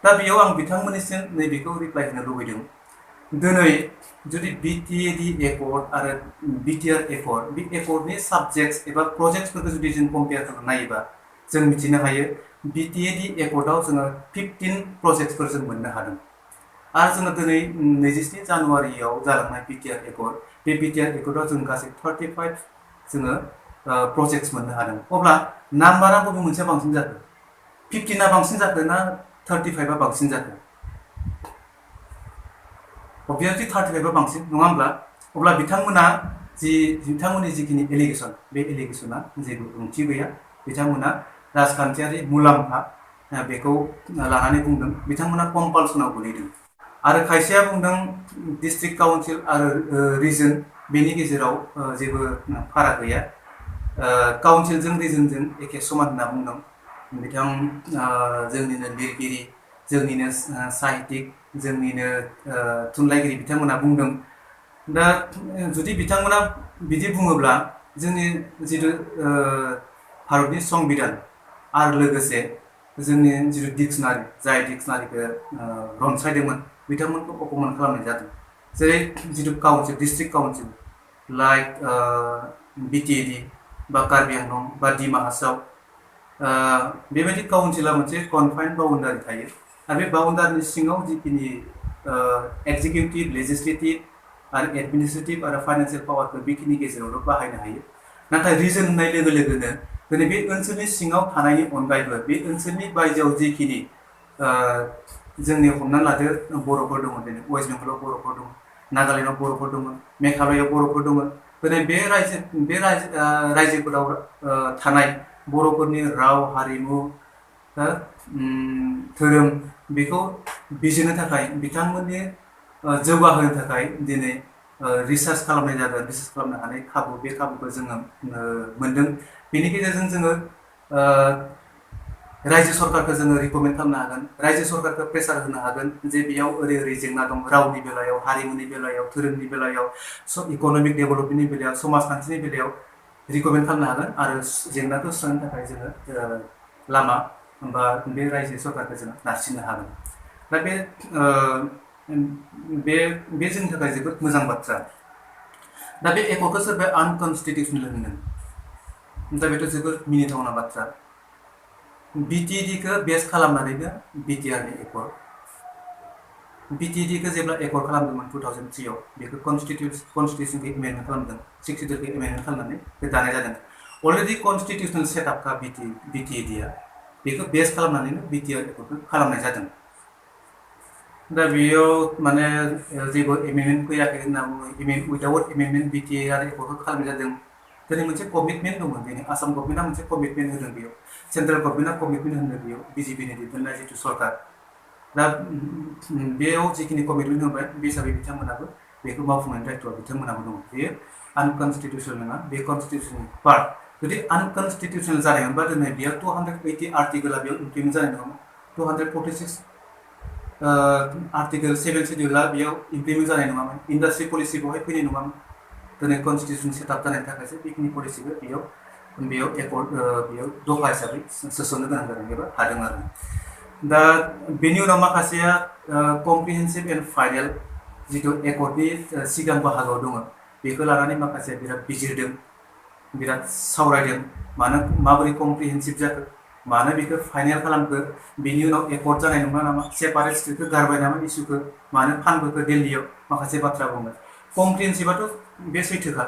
दा बेयाव आं बिथांमोननिसिम नैबेखौ रिप्लाइ होनो लुबैदों दिनै जुदि बिटिएडि एकर्ड आरो बिटिआर एकर्ड बे एकर्डनि साबजेक्ट्स एबा प्रजेक्ट्सफोरखौ जुदि जों कम्पेयार खालामनो नायोबा जों मिथिनो हायो बिटिएडि एकर्डआव जोङो 15 प्रजेक्ट्सफोर जों मोननो हादों आरो जोङो दिनै 27 जानुवारियाव जालांनाय बिटिआर एकर्ड बे बिटिआर एकर्डआव जों गासै 35 जोङो प्रजेक्ट्स मोननो हादों। अब्ला नाम्बारा बबे मोनसेया बांसिन जाखो 15आ बांसिन जाखो ना 35आ बांसिन जाखो? अबभियासलि 35आ बांसिन नङा होमब्ला? अब्ला बिथांमोननि जिखिनि एलिगेसन बे एलिगेसना जेबो ओंथि गैया। बिथांमोना राजखान्थियारि मुलाम्फा बेखौ लानानै बुंदों। बिथांमोना कम्पालसनाव गोलैदों आरो खायसेया बुंदों डिस्ट्रिक्ट काउन्सिल आरो रिजन बेनि गेजेराव जेबो फाराग गैया काउन्सिलजों रिजनजों एखे समान होनना बुंदों। जोंनिनो लिरगिरि जोंनिनो साहित्यिक जोंनिनो थुनलाइगिरि बिथांमोना बुंदों। दा जुदि बिथांमोना बिदि बुङोब्ला जोंनि जिथु भारतनि संबिधान आरो लोगोसे जोंनि जिथु डिक्सनारि जाय डिक्सनारिखौ रनसायदोंमोन बिथांमोनखौ अपमान खालामनाय जादों। जेरै जिथु council district council like BTAD बा कार्बि आंलं बा डिमा हासाव बेबायदि काउन्सिला मोनसे कनफाइन्ड बाउन्डारि थायो आरो बे बाउन्डारिनि सिङाव जिखिनि एक्जिकिउटिभ लेजिस्लेटिभ आरो एडमिनिस्ट्रेटिभ आरो फाइनान्सियेल पावारफोर बेखिनि गेजेरावल' बाहायनो हायो। नाथाय रिजन होननाय लोगो लोगोनो दिनै बे ओनसोलनि सिङाव थानायनि अनगायैबो बे ओनसोलनि बायजोआव जिखिनि जोंनि हमनानै लादो बर'फोर दङ दिनै वेस्ट बेंगलाव बर'फोर दङ नागालेण्डआव बर'फोर दङ मेघालयआव बर'फोर दङ दिनै बे रायजोफोराव थानाय बर'फोरनि राव हारिमु धोरोम बेखौ बिजिरनो थाखाय बिथांमोननि जौगाहोनो थाखाय दिनै रिसार्च खालामनाय जादों। रिसार्च खालामनो हानाय खाबु बे खाबुखौ जोङो मोनदों। बेनि गेजेरजों जोङो रायजो सरकारखौ जोङो रिकमेन्ड खालामनो हागोन रायजो सरकारखौ प्रेसार होनो हागोन जे बेयाव ओरै जेंना दं रावनि बेलायाव हारिमुनि बेलायाव धोरोमनि बेलायाव इक'नमिक डेभेलपमेन्टनि बेलायाव समाजखान्थिनि बेलायाव रिकमेन्ड खालामनो हागोन आरो जेंनाखौ सुस्रांनो थाखाय जोङो लामा बा बे रायजो सरकारखौ जोङो नारसिननो हागोन। दा बे जोंनि थाखाय जोबोद मोजां बाथ्रा। दा बे एकर्डखौ सोरबाया आनकनस्टिटिउसनेल होनदों। दा बेथ' जोबोद मिनिथावना बाथ्रा। बिटिएडिखौ बेस खालामनानैनो बिटिआरनि एकर्ड बिटिएडिखौ जेब्ला एकर्ड खालामदोंमोन 2003आव बेखौ कनस्टिटिउसनखौ एमेन्डमेन्ट खालामदों 62खौ एमेन्डमेन्ट खालामनानै बे दानाय जादों। अलरेडि कनस्टिटिउसनेल सेटआपखा बिटिएडिआ बेखौ बेस खालामनानैनो बिटिआर एकर्डखौ खालामनाय जादों। दा बेयाव माने जेबो एमेन्डमेन्ट फैयाखै होनना बुङो उइदाउट एमेन्डमेन्ट बिटिआर एकर्डखौ खालामनाय जादों। दिनै मोनसे कमिटमेन्ट दंमोन दिनै आसाम गभर्नमेन्टआ मोनसे कमिटमेन्ट होदों बेयाव सेन्ट्रेल गभर्नमेन्टआ कमिटमेन्ट होदों बेयाव बिजेपिनि दैदेननाय जिथु सरकार दा बेयाव जिखिनि कमिटमेन्ट होबाय बे हिसाबै बिथांमोनाबो बेखौ मावफुंनायनि दायित्वआ बिथांमोनहाबो दङ। बेयो आनकनस्टिटिउसनेल नङा, बे कनस्टिटिउसननि पार्ट। जुदि आनकनस्टिटिउसनेल जानायमोनबा दिनै बेयाव 280 आर्टिकेला बेयाव इमप्लिमेन्ट जानाय नङामोन। 246 आर्टिकेल 7 शेड्यूला बेयाव इमप्लिमेन्ट जानाय नङामोन। इन्डास्ट्रि पलिसि बेवहाय फैनाय नङामोन। दिनै कनस्टिटिउसन सेटआप जानायनि थाखायसो बेखिनि पलिसिखौ बेयाव एकर्ड बेयाव दफा हिसाबै सोसननो गोनां जादों एबा हादों आरो। दा बेनि उनाव माखासेया कम्प्रिहेन्सिभ एन्ड फाइनेल जिथु एकर्डनि सिगां बाहागोआव दङ, बेखौ लानानै माखासेया बिराद बिजिरदों, बिराद सावरायदों। माबोरै कम्प्रिहेन्सिभ जाखो, मानो बेखौ फाइनेल खालामखो, बेनि उनाव एकर्ड जानाय नङा नामा, सेपारेट स्टेटखौ गारबाय नामा इस्युखौ, मानो फानबोखो दिल्लीयाव, माखासे बाथ्रा बुङो। कम्प्रिहेन्सिभआथ' बे सैथोखा।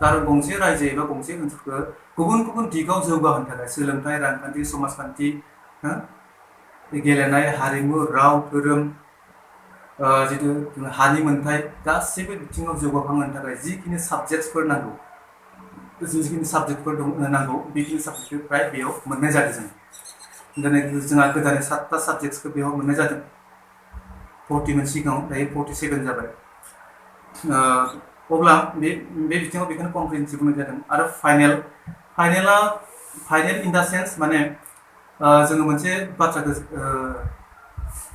खारन गंसे रायजो एबा गंसे ओनसोलखौ गुबुन गुबुन दिगाव जौगाहोनो थाखाय सोलोंथाइ, रांखान्थि, समाजखान्थि, गेलेनाय, हारिमु, राव, धोरोम, जिथु हानि मोन्थाय, गासैबो बिथिङाव जौगाखांहोनो थाखाय जिखिनि साबजेक्टसफोर नांगौ, जिखिनि साबजेक्टफोर नांगौ, बेखिनि साबजेक्टखौ फ्राय बेयाव मोननाय जादों जों। दिनै जोंहा गोदानै 7टा साबजेक्टसखौ बेयाव मोननाय जादों। 40मोन सिगाङाव, दायो 47 जाबाय। अब्ला बे बिथिङाव बेखौनो कम्प्रिहेन्सिभ बुंनाय जादों। आरो फाइनेल इन दा सेन्स माने जोङो मोनसे बाथ्राखौ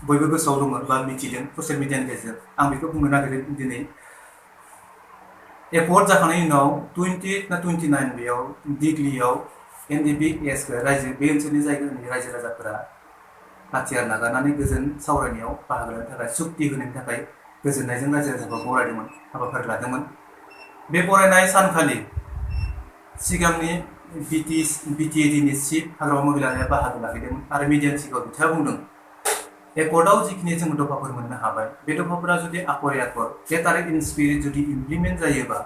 बयबो गोसोआव दङ बा मिथिदों ससियेल मिडियानि गेजेरजों। आं बेखौ बुंनो नागिरदों दिनै। एकर्ड जाखांनायनि उनाव 20 ना 29 बेयाव दिल्लीयाव NDP-एसखौ बे ओनसोलनि जायगानि रायजो राजाफोरा हाथियार नागारनानै गोजोन सावरायनायाव बाहागो लानो थाखाय सुक्ति होनायनि थाखाय गोजोननायजों रायजो राजाखौ बरायदोंमोन, हाबाफारि लादोंमोन। बे बरायनाय सानखालि सिगांनि BTADनि चिफ हाग्रामा महिलारिया बाहागो लाहैदोंमोन आरो मिडियानि सिगाङाव बिथाङा बुंदों, एकर्डआव जिखिनि जों दफाफोर मोननो हाबाय, बे दफाफोरा जुदि आखरे आखर लेटार इन स्पिरिट जुदि इमप्लिमेन्ट जायोबा,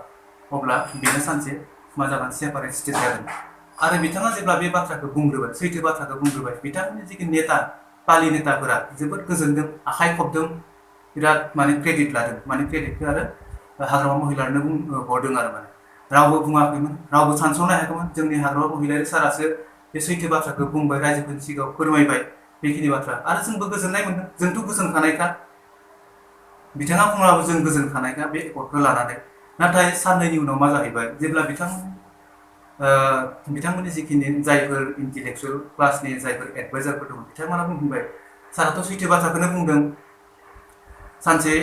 अब्ला बेनो सानसे मा जागोन, सेपारेट स्टेट जागोन। आरो बिथाङा जेब्ला बे बाथ्राखौ बुंग्रोबाय, सैथो बाथ्राखौ बुंग्रोबाय, बिथांनि जिखिनि पार्टी नेताफोरा जोबोद गोजोनदों, आखाइ खबदों, बिराद माने क्रेडिट लादों। माने क्रेडिटखौ आरो हाग्रामा महिलारिनो हरदों आरो माने रावबो बुङाखैमोन, रावबो सानस'नो हायाखैमोन। जोंनि हाग्रामा महिलारि सारासो बे सैथो बाथ्राखौ बुंबाय, रायजोफोरनि सिगाङाव फोरमायबाय बेखिनि बाथ्रा। आरो जोंबो गोजोननाय मोन्दों, जोंथ' गोजोनखानायखा, बिथाङा बुङाबो जों गोजोनखानायखा बे एकर्डखौ लानानै। नाथाय साननैनि उनाव मा जाहैबाय, जेब्ला बिथांमोननि जिखिनि जायफोर इन्टेलेक्सुयेल क्लासनि जायफोर एडभाइजारफोर दं, बिथांमोना बुंबाय, साराथ' सैथो बाथ्राखौनो बुंदों, सानसे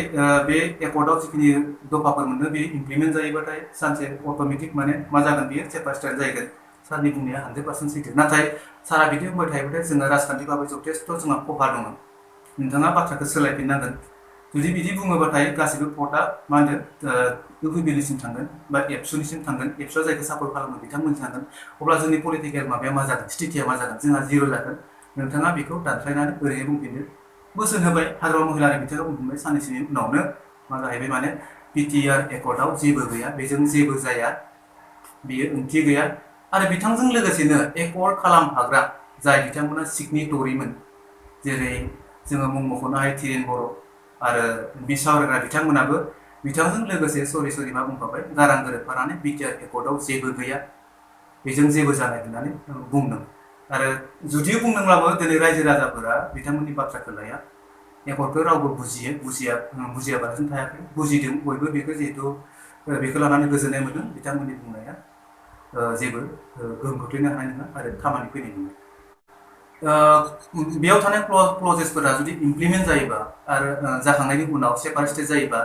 बे एकर्डआव जिखिनि दफाफोर मोनदों बे इमप्लिमेन्ट जायोबाथाय सानसे अट'मेटिक माने मा जागोन, बेयो सेपारेट स्टेट जागोन। सारनि बुंनाया 100% सैथो। नाथाय सारा बिदि बुंबाय थायोबाथाय जोङो राजखान्थि भाबै जथेस्थ' जोंहा खहा दङ। नोंथाङा बाथ्राखौ सोलायफिननांगोन। जुदि बिदि बुङोबाथाय गासैबो भटआ मा होनो इउपिबिएलसिम थांगोन बा एबसुनिसिम थांगोन, एबसुआ जायखौ सापर्ट खालामो बिथांमोनसिम थांगोन। अब्ला जोंनि पलिटिकेल माबाया मा जागोन, स्थितिया मा जागोन, जोंहा जिर' जागोन। नोंथाङा बेखौ दानस्लायनानै ओरैनो बुंफिनदो। बोसोन होबाय, हाग्रामा महिलारि बिथाङा बुंफिनबाय, साननैसोनि उनावनो मा जाहैबाय, माने BTR एकर्डआव जेबो गैया, बेजों जेबो जाया, बेयो ओंथि गैया। आरो बिथांजों लोगोसेनो एकर्ड खालामफाग्रा जाय बिथांमोना सिगनेटरिमोन, जेरै जोङो मुं मख'नो हायो धिरेन बर' आरो बिसावरायग्रा बिथांमोनाबो बिथांजों लोगोसे सरि मा बुंफाबाय, गारां गोरोबफानानै BTR एकर्डआव जेबो गैया, बेजों जेबो जानाय होननानै बुंदों। आरो जुदिও बुंदोंब्लाबो दिनै रायजो राजाफोरा बिथांमोननि बाथ्राखौ लाया। एकर्डखौ रावबो बुजियाबालासिनो थायाखै, बुजिदों बयबो बेखौ, जिहेतु बेखौ लानानै गोजोननाय मोनदों। बिथांमोननि बुंनाया जेबो गोहोम खोख्लैनो हानाय नङा आरो खामानि फैनाय नङा। बेयाव थानाय क्लजेसफोरा जुदि इमप्लिमेन्ट जायोबा आरो जाखांनायनि उनाव सेपारेट स्टेट जायोबा,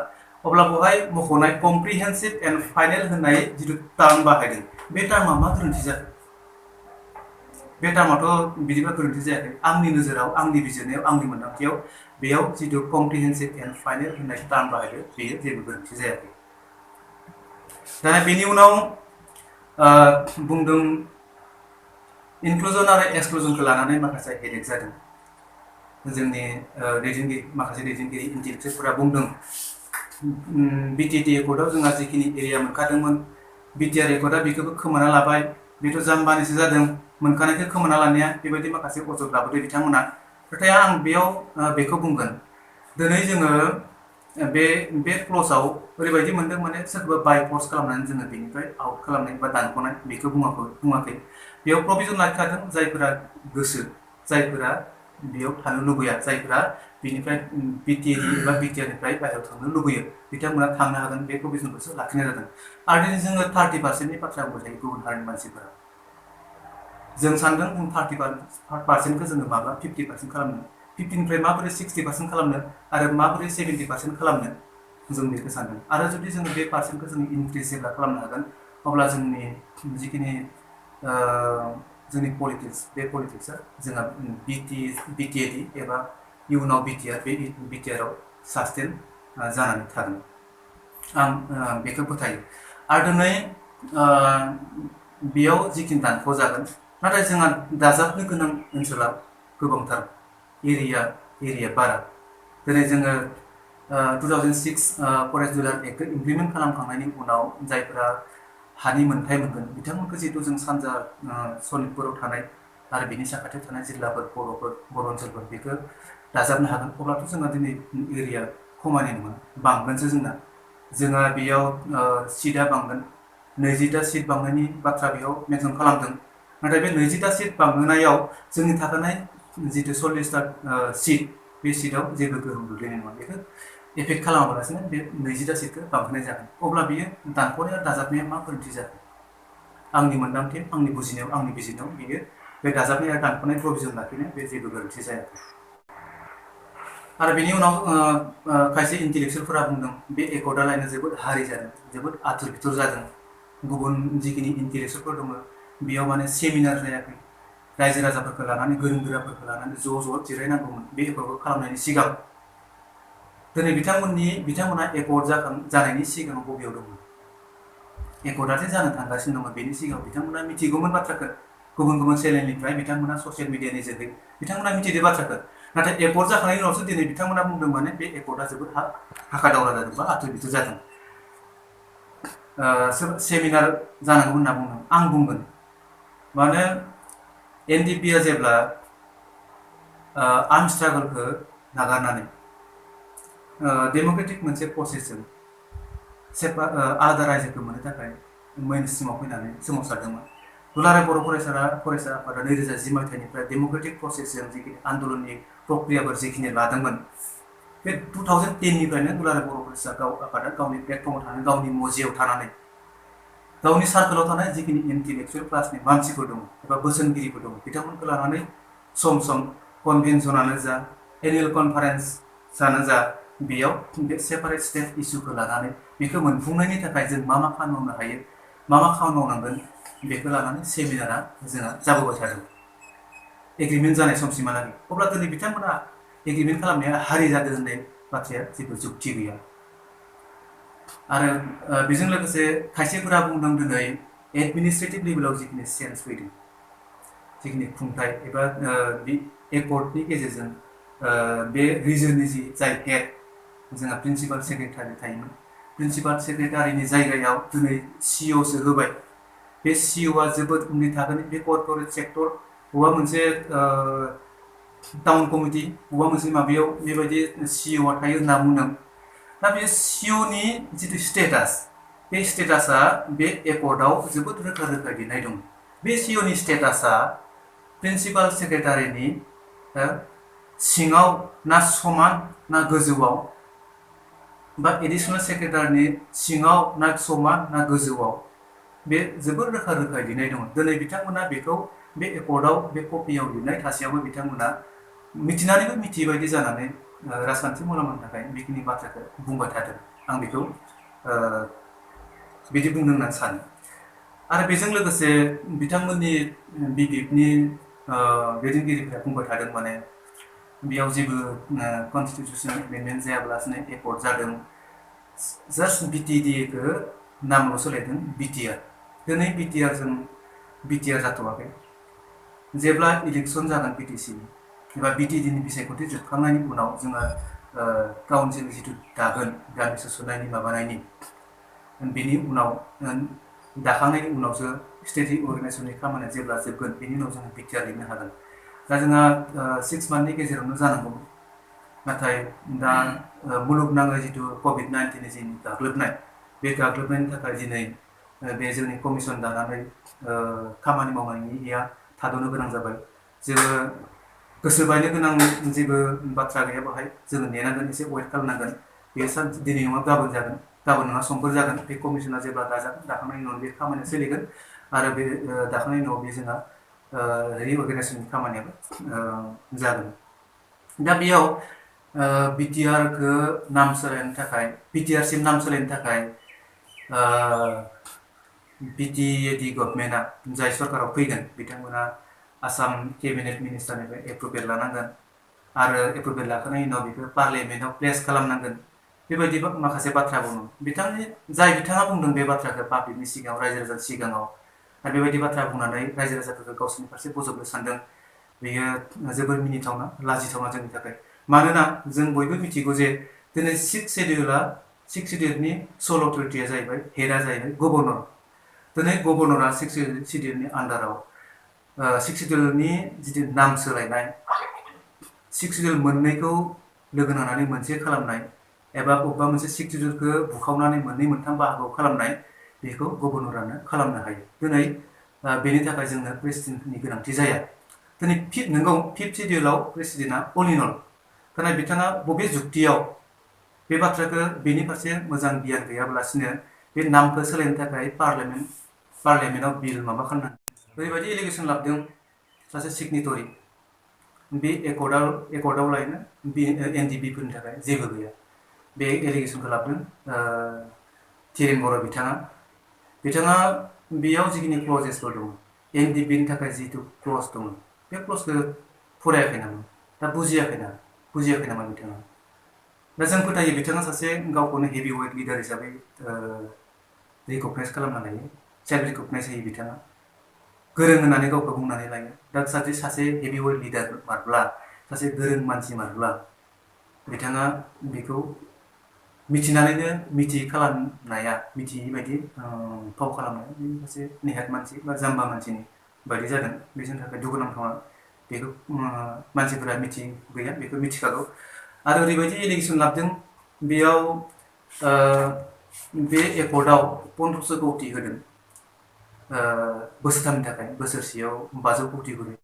अब्ला बेवहाय मख'नाय कम्प्रिहेन्सिभ एन्ड फाइनेल होननाय जिथु टार्म बाहायदों, बे टार्मा मा गोरोन्थि जाखो? बे टार्माथ' बिदिबा गोरोन्थि जायाखै। आंनि नोजोराव, आंनि बिजिरनायाव, आंनि मोन्दांथियाव बेयाव जिथु कम्प्रिहेन्सिभ एन्ड फाइनेल होननाय टार्म बाहायदों, बेयो जेबो गोरोन्थि जायाखै। दा बेनि उनाव बुंदों इनक्लुजन आरो एक्सक्लुजनखौ लानानै माखासे हेडेक जादों। जोंनि माखासे दैदेनगिरि इन्टेलेक्सुयेलफोरा बुंदों, BTT एकर्डआव जोंहा जिखिनि एरिया मोनखादोंमोन, BTR एकर्डआ बेखौबो खोमाना लाबाय, बेथ' जाम्बानिसो जादों, मोनखानायखौ खोमाना लानाया, बेबायदि माखासे अजद लाबोदों बिथांमोना। नाथाय आं बेयाव बेखौ बुंगोन, दिनै जोङो बे क्लजआव ओरैबायदि मोनदों, माने सोरखौबा बाय फर्स खालामनानै जोङो बेनिफ्राय आउट खालामनाय बा दानख'नाय बेखौ बुङाखै। बेयाव प्रभिजन लाखिखादों, जायफोरा गोसो, जायफोरा बेयाव थानो लुबैया जायफोरा बिनिफ्राय बिटिएडि एबा बिटिआरनिफ्राय बाहेरायाव थांनो लुबैयो बिथांमोना थांनो हागोन बे प्रभिजनखौसो लाखिनाय जादों आरो दिनै जोङो 30%नि बाथ्रा बुंबाय थायो गुबुन हारिनि मानसिफोरा जों सानदों 30% जोङो माब्ला 50% खालामनो 50निफ्राय माबोरै 60% खालामनो आरो माबोरै 70% खालामनो जों बेखौ सानदों आरो जुदि जोङो बे पार्सेन्टखौ जों इनक्रिज जेब्ला खालामनो हागोन अब्ला जोंनि जिखिनि जोंनि पलिटिक्स बे पलिटिक्सआ जोंहा बिटिएडि एबा इयुनाव बिटिआर बे बिटिआराव सास्टेन जानानै थागोन आं बेखौ फोथायो आरो दिनै बेयाव जिखिनि दानख' जागोन नाथाय जोंहा दाजाबनो गोनां ओनसोला गोबांथार एरिया बारा दिनै जोङो 2006 फरेस्ट डिभिजन एक्टखौ इमप्लिमेन्ट खालामखांनायनि उनाव जायफोरा हानि मोन्थाय मोनगोन बिथांमोनखौ जिहेतु जों सानजा सनितपुराव थानाय आरो बिनि साखाथियाव थानाय जिल्लाफोर बर' ओनसोलफोर बेखौ दाजाबनो हागोन अब्लाथ' जोंहा दिनै एरिया खमायनाय नङा बांगोनसो जोंहा बेयाव सिटआ बांगोन 20टा सिट बांनायनि बाथ्रा बेयाव मेनसन खालामदों नाथाय बे 20टा सिट बांहोनायाव जोंनि थाखानाय जितु 40टा सिट बे सिटआव जेबो गोहोम गोग्लैनाय नङा बेखौ एफेक्ट खालामालासिनो बे 20टा सिटखौ बांहोनाय जागोन अब्ला बियो दानख'नाय आरो दाजाबनाया मा गोरोन्थि जागोन आंनि मोन्दांथि आंनि बुजिनायाव आंनि बिजिरनायाव बियो बे दाजाबनाय आरो दानख'नाय प्रभिजन लाखिनाया बे जेबो गोरोन्थि जायाखै आरो बेनि उनाव खायसे इन्टेलेक्सुयेलफोरा बुंदों बे एकर्डआ लायनो जोबोद हारि जादों जोबोद आथुर बिथुर जादों गुबुन जिखिनि इन्टेलेक्सुयेलफोर दङ बेयाव माने सेमिनार जायाखै रायजो राजाफोरखौ लानानै गोरों गोराफोरखौ लानानै ज' जिरायनांगौमोन बे एकर्डखौ खालामनायनि सिगां दिनै बिथांमोना एकर्ड जानायनि सिगाङाव बबेयाव दंमोन एकर्डआसो जानो थांगासिनो दङ बेनि सिगाङाव बिथांमोना मिथिगौमोन बाथ्राखौ गुबुन चेनेलनिफ्राय बिथांमोना ससियेल मिडियानि जोहै बिथांमोना मिथिदो बाथ्राखौ नाथाय एकर्ड जाखांनायनि उनावसो दिनै बिथांमोना बुंदों माने बे एकर्डआ जोबोद हाखा दावरा जादों बा आथुर बिथुर जादों सेमिनार जानांगौ होनना बुंदों आं बुंगोन माने एनडिपिआ जेब्ला आर्म स्ट्रागलखौ नागारनानै डेम'क्रेटिक मोनसे प्रसेसजों आलादा रायजोखौ मोननो थाखाय मेन स्ट्रिमाव फैनानै सोमावसारदोंमोन दुलाराय बर' फरायसा आफादा 2010 मायथाइनिफ्राय डेम'क्रेटिक प्रसेसजों जिखिनि आन्दलननि प्रक्रियाफोर जिखिनि लादोंमोन बे 2010निफ्रायनो दुलाराय बर' फरायसा आफादा गावनि प्लेटफर्माव थानानै गावनि मजियाव थानानै गावनि सार्कोलाव थानाय जिखिनि इन्टेलेक्सुयेल क्लासनि मानसिफोर दङ एबा बोसोनगिरिफोर दङ बिथांमोनखौ लानानै सम कनभेनसनानो जा एनुवेल कनफारेन्सआनो जा बेयाव बे सेपारेट स्टेट इस्युखौ लानानै बेखौ मोनफुंनायनि थाखाय जों मा खामानि मावनो हायो मा खामानि मावनांगोन बेखौ लानानै सेमिनारा जोंहा जाबोबाय थादों एग्रिमेन्ट जानाय समसिमहालागै अब्ला दिनै बिथांमोना एग्रिमेन्ट खालामनाया हारि जादों होननाय बाथ्राया जेबो जुक्ति गैया आरो बेजों लोगोसे खायसेफोरा बुंदों दिनै एडमिनिस्ट्रेटिभ लेभेलाव जिखिनि चेन्ज फैदों जिखिनि खुंथाय एबा बे एकर्डनि गेजेरजों बे रिजननि जाय हेड जोंहा प्रिन्सिपाल सेक्रेटारि थायोमोन प्रिन्सिपाल सेक्रेटारिनि जायगायाव दिनै सिइअसो होबाय बे सिइअआ जोबोद उन्दै थाखोनि बे कर्परेट सेक्टर बबेबा मोनसे टाउन कमिटि बबेबा मोनसे माबायाव बेबायदि सिइअआ थायो होनना बुंदों दा बे सिइअनि जिथु स्टेटास बे स्टेटासा बे एकर्डआव जोबोद रोखा लिरनाय दं बे सिइअनि स्टेटासा प्रिन्सिपाल सेक्रेटारिनि सिङाव ना समान ना गोजौआव बा एडिशनेल सेक्रेटारिनि सिङाव ना समान ना गोजौआव बे जोबोद रोखा लिरनाय दङ दिनै बिथांमोना बेखौ बे एकर्डआव बे कपियाव लिरनाय थासेयावबो बिथांमोना मिथिनानैबो मिथियै बायदि जानानै राजखान्थि मुलाम्फानि थाखाय बेखिनि बाथ्राखौ बुंबाय थादों आं बेखौ बिदि बुंदों होनना सानो आरो बेजों लोगोसे बिथांमोननि बिपिएफनि दैदेनगिरिफोरा बुंबाय थादों माने बेयाव जेबो कन्स्टिटिउसन एमेन्डमेन्ट जायाब्लासिनो एकर्ड जादों जास्ट बिटिएडिखौ नामल' सोलायदों बिटिआर दिनै बिटिआर जाथ'वाखै जेब्ला इलेक्सन जागोन पिटिसिनि एबा बिटिएडिनि बिसायख'थि जोबखांनायनि उनाव जोङो काउन्सिल जिथु दागोन गामि सोसननायनि माबानायनि बेनि उनाव दाखांनायनि उनावसो स्टेट अर्गानाइजेसननि खामानिया जेब्ला जोबगोन बेनि उनाव जोङो बिटिआर लिरनो हागोन दा जोंहा 6 मान्थनि गेजेरावनो जानांगौ नाथाय दा मुलुगनाङै जिथु COVID-19नि जि गाग्लोबनाय बे गाग्लोबनायनि थाखाय दिनै बे जोंनि कमिसन दानानै खामानि मावनायनिया थाद'नो गोनां जाबाय जोङो गोसो बायनो गोनां जेबो बाथ्रा गैया बाहाय जोङो नेनांगोन एसे वेट खालामनांगोन बे दिनै नङा गाबोन जागोन गाबोन नङा समफोर जागोन बे कमिसना जेब्ला दाजागोन दाखांनायनि उनाव बे खामानिया सोलिगोन आरो बे दाखांनायनि उनाव बे जोंहा रिअर्गेनाइजेसननि खामानियाबो जागोन दा बेयाव बिटिआरखौ नाम सोलायनो थाखाय बिटिआरसिम नाम सोलायनो थाखाय बिटिएडि गभर्नमेन्टआ जाय सरकाराव फैगोन बिथांमोना आसाम केबिनेट मिनिस्टारनिफ्राय एप्रुभेल लानांगोन आरो एप्रुभेल लाखांनायनि उनाव बेखौ पार्लियामेन्टआव प्लेस खालामनांगोन बेबायदि माखासे बाथ्रा बुङो बिथाङा बुंदों बे बाथ्राखौ पाब्लिकनि सिगाङाव रायजो राजानि सिगाङाव आरो बेबायदि बाथ्रा बुंनानै रायजो राजाफोरखौ गावसोरनि फारसे बोजबनो सानदों बेयो जोबोर मिनिथावना लाजिथावना जोंनि थाखाय मानोना जों बयबो मिथिगौ जे दिनै सिक्स सिडिउलनि सल अथरिटिया जाहैबाय हेडआ जाहैबाय गभर्नर दिनै गभर्नरा सिक्स सिडिउलनि आन्डाराव सिक्स सिडिउलनि जिथु नाम सोलायनाय सिक्स सिडिउल मोननैखौ लोगो नांनानै मोनसे खालामनाय एबा बबेबा मोनसे सिक्स सिडिउलखौ बुखावनानै मोननै मोनथाम बाहागोआव खालामनाय बेखौ गभर्नरानो खालामनो हायो दिनै बेनि थाखाय जोंनो प्रेसिडेन्टनि गोनांथि जाया दिनै नोंगौ फिफ्थ सिडिउलाव प्रेसिडेन्टआ अल इन अल नाथाय बिथाङा बबे जुक्तियाव बे बाथ्राखौ बेनि फारसे मोजां गियान गैयाब्लासिनो बे नामखौ सोलायनो थाखाय पार्लियामेन्टआव बिल माबा खालामनानै ओरैबायदि एलिगेसन लाबोदों सासे सिगनेटरि बे एकर्डआव लायनो एनडिबिफोरनि थाखाय जेबो गैया बे एलिगेसनखौ लाबोदों थिरेन बर' बिथाङा बेयाव जिखिनि क्लजेसफोर दङ एनडिबिनि थाखाय जिथु क्लज दङ बे क्लजखौ फरायाखै नामा दा बुजियाखै नामा बिथाङा दा जों फोथायो बिथाङा सासे गावखौनो हेभि वेट लिडार हिसाबै रिकगनाइज खालामना लायो सेल्फ रिकगनाइज होयो बिथाङा गोरों होननानै गावखौ बुंनानै लायो दा सासे हेभि वेट लिडार मारब्ला सासे गोरों मानसि मारब्ला बिथाङा बेखौ मिथिनानैनो मिथियै खालामनाया मिथियै बायदि फाव खालामनाया बे सासे नेहाथ मानसि बा जाम्बा मानसिनि बायदि जादों बे जोंनि थाखाय दुखुनांथावना बेखौ मानसिफोरा गैया बेखौ मिथिखागौ आरो ओरैबायदि एलिगेसन लाबोदों बेयाव बे एकर्डआव 1500 कौटि होदों बोसोरथामनि थाखाय बोसोरसेयाव 500 कौटि होदों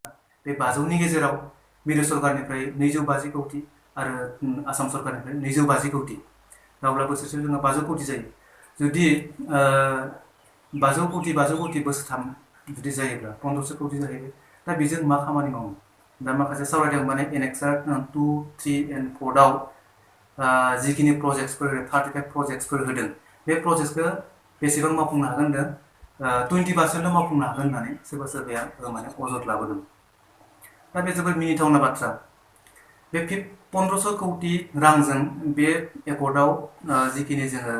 बे 500नि गेजेराव मिरु सरकारनिफ्राय 250 कौटि आरो आसाम सरकारनिफ्राय 250 कौटि अब्ला बोसोरसेयाव जोंहा 500 कौटि जायो जुदि 500 कौटि बोसोरथाम जुदि जायोब्ला 1500 कौटि जाहैबाय दा बेजों मा खामानि मावो दा माखासे सावरायदों माने एनेक्सार 2, 3 and 4आव जिखिनि प्रजेक्टसफोर 35 प्रजेक्टसफोर होदों बे प्रजेक्टखौ बेसेबां मावफुंनो हागोन होनदों 20% मावफुंनो हागोन होननानै सोरबाया माने अजद लाबोदों दा बे जोबोद मिनिथावना बाथ्रा बे 1500 कौटि रांजों बे एकर्डआव जिखिनि जोङो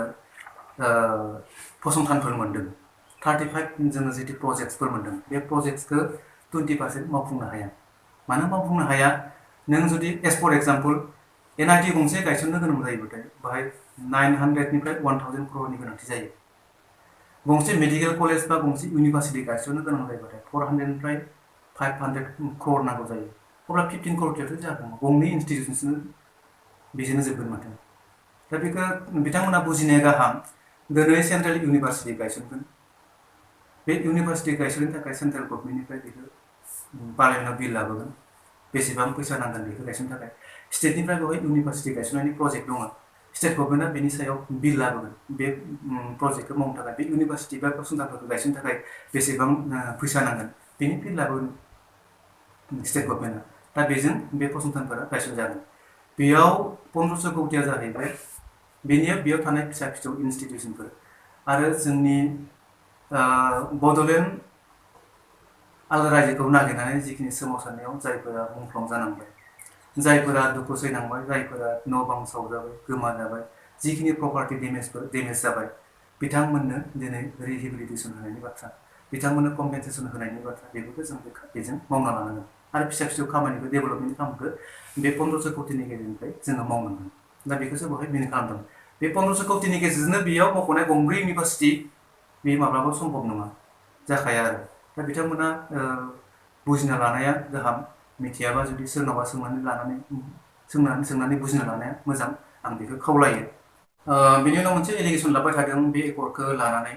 फसंथानफोर मोन्दों 35 जोङो जितु प्रजेक्टसफोर मोन्दों बे प्रजेक्टसखौ 20% मावफुंनो हाया मानो मावफुंनो हाया नों जुदि एज फर एग्जाम्पल एनआईटि गंसे गायसननो गोनां जायोबाथाय बाहाय 900निफ्राय 1000 crore गोनांथि जायो गंसे मेडिकेल कलेज बा गंसे इउनिभार्सिटि गायसननो गोनां जायोबाथाय 400निफ्राय 500 crore नांगौ जायो अब्ला 15 crore जागोन गंनै इन्स्टिट्युसनसो बेजोंनो जोबगोन माथो दा बेखौ बिथांमोना बुजिनाया गाहाम दिनै सेन्ट्रेल इउनिभार्सिटि गायसनगोन बे इउनिभार्सिटि गायसननो थाखाय सेन्ट्रेल गभर्नमेन्टनिफ्राय बेखौ पार्लियामेन्टआव बिल लाबोगोन बेसेबां फैसा नांगोन बेखौ गायसननो थाखाय स्टेटनिफ्राय बेवहाय इउनिभार्सिटि गायसननायनि प्रजेक्ट दङ स्टेट गभर्नमेन्टआ बेनि सायाव बिल लाबोगोन बे प्रजेक्टखौ मावनो थाखाय बे इउनिभार्सिटि बा फसंथानफोरखौ गायसननो थाखाय बेसेबां फैसा नांगोन बेनि बिल लाबोगोन स्टेट गभर्नमेन्टआ दा बेजों बे फसंथानफोरा गायसनजागोन बेयाव 1500 कौटिया जाहैबाय बेयाव थानाय फिसा फिसौ इन्स्टिट्युसनफोर आरो जोंनि बड'लेण्ड आलादा रायजोखौ नागिरनानै जिखिनि सोमावसारनायाव जायफोरा मुंख्लं जानांबाय जायफोरा दुखु सैनांबाय जायफोरा न' बां सावजाबाय गोमाजाबाय जिखिनि प्रपार्टि डेमेज जाबाय बिथांमोननो दिनै रिहेबिलिटेसन होनायनि बाथ्रा बिथांमोननो कम्पेनसेसन होनायनि बाथ्रा बेफोरखौ जों बेजों मावना लानांगोन आरो फिसा फिसौ खामानिखौ डेभेलपमेन्ट खामानिखौ बे 1500 कौटिनि गेजेरनिफ्राय जोङो मावनांगोन दा बेखौसो बेवहाय मिनिं खालामदों बे 1500 कौटिनि गेजेरजोंनो बेयाव मख'नाय गंब्रै इउनिभार्सिटि बे माब्लाबा सम्भब नङा जाखाया आरो दा बिथांमोना बुजिना लानाया गाहाम मिथियाबा जुदि सोरनावबा सोंनानै बुजिना लानाया मोजां आं बेखौ खावलायो बेनि उनाव मोनसे एलिगेसन लाबाय थादों बे एकर्डखौ लानानै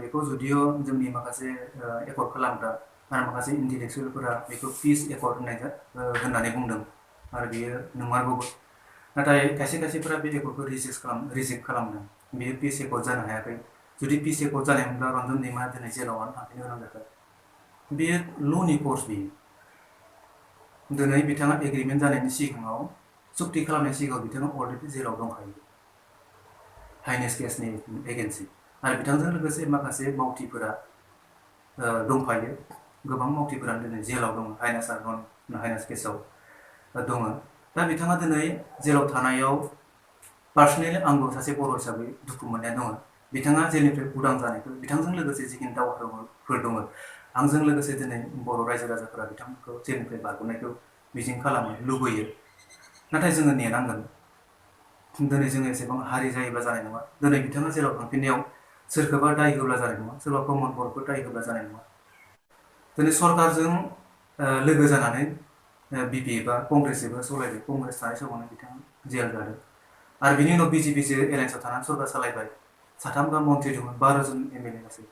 बेखौ जुदिअ जोंनि माखासे एकर्ड खालामग्रा आरो माखासे इन्टेलेक्सुयेलफोरा बेखौ पिस एकर्ड होननानै बुंदों आरो बेयो नंमारगौबो। नाथाय खायसे खायसेफोरा बे एकर्डखौ रिजेक्ट खालामदों। बेयो पिस एकर्ड जानो हायाखै। जुदि पिस एकर्ड जानायमोनब्ला रन्जन दैमारा दिनै जेलावनो थांफिननो गोनां जागोन। बेयो ल'नि कर्स बेयो। दिनै बिथाङा एग्रिमेन्ट जानायनि सिगाङाव चुक्ति खालामनायनि सिगाङाव बिथाङा अलरेडि जेलाव दंखायो हाइनेस केसनि एगेन्सि। आरो बिथांजों लोगोसे माखासे मावथिफोरा दंफायो। गोबां मावथिफोरानो दिनै जेलाव दङ हाइनेस केसाव दङ। दा बिथाङा दिनै जेलाव थानायाव पार्सनेलि आंबो सासे बर' हिसाबै दुखु मोननाय दङ। बिथाङा जेलनिफ्राय उदां जानायखौ बिथांजों लोगोसे जिखिनि दावहारुफोर दङ आंजों लोगोसे दिनै बर' रायजो राजाफोरा बिथांमोनखौ जेलनिफ्राय बारग'नायखौ मिजिं खालामो लुबैयो। नाथाय जोङो नेनांगोन। दिनै जोङो एसेबां हारि जायोब्ला जानाय नङा। दिनै बिथाङा जेलाव थांफिननायाव सोरखौबा दाय होब्ला जानाय नङा, सोरबा प्रमद बर'खौ दाय होब्ला जानाय नङा। दिनै सरकारजों लोगो जानानै बिपि एबा कंग्रेस एबा सलायबाय। कंग्रेस थानाय समावनो बिथाङा जेल जादों। आरो बिनि उनाव बिजेपिजों एलायन्सआव थानानै सरकार सालायबाय। 3 गाहाम मन्थ्रि दंमोन, 12 जन एमएलए गासै।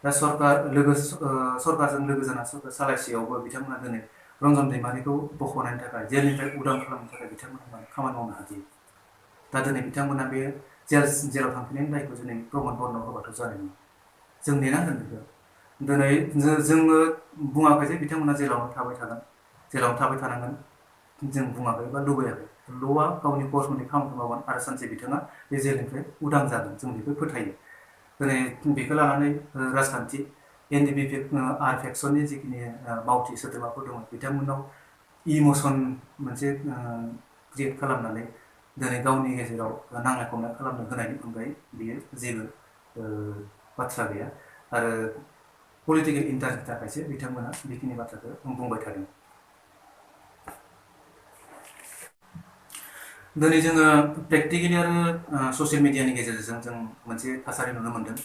दा सरकारजों लोगो जाना सरकार सालायसेयावबो बिथांमोना दिनै रन्जन दैमारिखौ बख'नायनि थाखाय जेलनिफ्राय उदां खालामनो थाखाय बिथांमोना खामानि मावनो हायो। दा दिनै बिथांमोना बे जेलाव थांफिननायनि दायखौ दिनै प्रमद बर'नाव होबाथ' जानाय नङा। जों नेनांगोन बेखौ। दिनै जोङो बुङाखै जे बिथांमोना जेलावनो थाबाय थागोन, जेलावनो थाबाय थानांगोन। जों बुङाखै बा लुबैयाखै। ल'आ गावनि कर्स मथे खामानि मावगोन आरो सानसे बिथाङा बे जेलनिफ्राय उदां जागोन। जों बेखौ फोथायो। दिनै बेखौ लानानै राजखान्थि एनडिपिपि आर फेक्सननि जिखिनि मावथि सोद्रोमाफोर दङ बिथांमोनाव इमसन मोनसे क्रियेट खालामनानै दिनै गावनि गेजेराव नांलाय खमलाय खालामनो होनायनि अनगायै बियो जेबो बाथ्रा गैया। आरो पलिटिकेल इन्टारेस्टनि थाखायसो बिथांमोना बेखिनि बाथ्राखौ बुंबाय थादों। दिनै जोङो प्रेक्टिकेलि आरो ससियेल मिडियानि गेजेरजों जों मोनसे थासारि नुनो मोन्दों।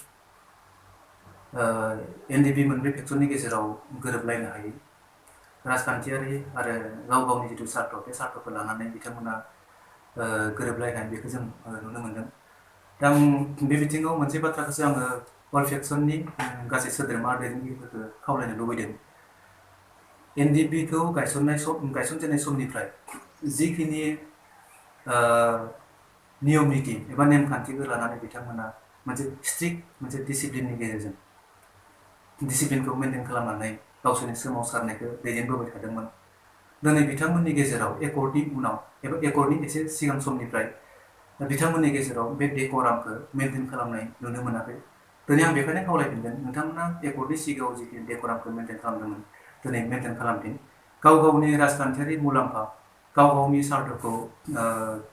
एनडिपि मोनब्रै फेक्सननि गेजेराव गोरोबलायनो हायै राजखान्थियारि आरो गाव गावनि जिथु सार्थ बे सार्थखौ लानानै बिथांमोना गोरोबलायनाय बेखौ जों नुनो मोन्दों। दा आं बे बिथिङाव मोनसे बाथ्राखौसो आङो अल फेक्सननि गासै सोद्रोमा दैदेनगिरिफोरखौ खावलायनो लुबैदों। एनडिपिखौ गायसनजेननाय समनिफ्राय जिखिनि नियम निति एबा नेमखान्थिखौ लानानै बिथांमोना मोनसे स्ट्रिक्ट मोनसे डिसिप्लिननि गेजेरजों डिसिप्लिनखौ मेनटेन खालामनानै गावसोरनि सोमावसारनायखौ दैदेनबोबाय थादोंमोन। दिनै बिथांमोननि गेजेराव एकर्डनि उनाव एबा एकर्डनि एसे सिगां समनिफ्राय बिथांमोननि गेजेराव बे डेक'रामखौ मेनटेन खालामनाय नुनो मोनाखै। दिनै आं बेखायनो खावलायफिनगोन नोंथांमोना एकर्डनि सिगाङाव जिखिनि डेक'रामखौ मेनटेन खालामदोंमोन दिनै मेनटेन खालामफिन। गाव गावनि राजखान्थियारि मुलाम्फा गाव गावनि सार्थखौ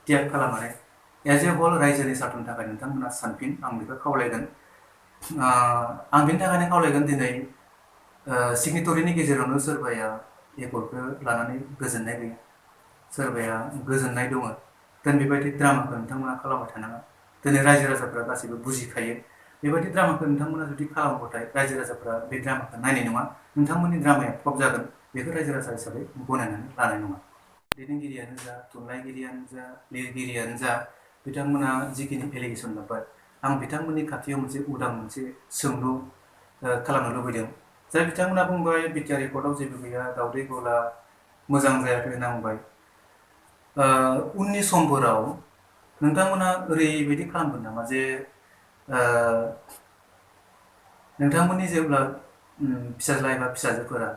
त्याग खालामनानै एज ए हल रायजोनि सार्थनि थाखाय नोंथांमोना सानफिन। आं बेखौ खावलायगोन। आं बेनि थाखायनो खावलायगोन दिनै सिगनेटरिनि गेजेरावनो सोरबाया एकर्डखौ लानानै गोजोननाय गैया, सोरबाया गोजोननाय दङ। दिनै बेबायदि ड्रामाखौ नोंथांमोना खालामबाय थानाङा। दिनै रायजो राजाफ्रा गासैबो बुजिखायो। बेबायदि ड्रामाखौ नोंथांमोना जुदि खालामोबाथाय रायजो राजाफ्रा बे ड्रामाखौ नायनाय नङा। नोंथांमोननि ड्रामाया फ्लप जागोन। बेखौ रायजो राजा हिसाबै गनायनानै लानाय नङा। दैदेनगिरियानो जा, थुनलाइगिरियानो जा, लिरगिरियानो जा, बिथांमोना जिखिनि एलिगेसन लाबाय आं बिथांमोननि खाथियाव मोनसे उदां मोनसे सोंलु खालामनो लुबैदों। जाय बिथांमोना बुंबाय बिटिआर एकर्डआव जेबो गैया, दावदै गला, मोजां जायाखै होनना बुंबाय। उननि समफोराव नोंथांमोना ओरैबायदि खालामगोन नामा जे नोंथांमोननि जेब्ला फिसाज्ला एबा फिसाजोफोरा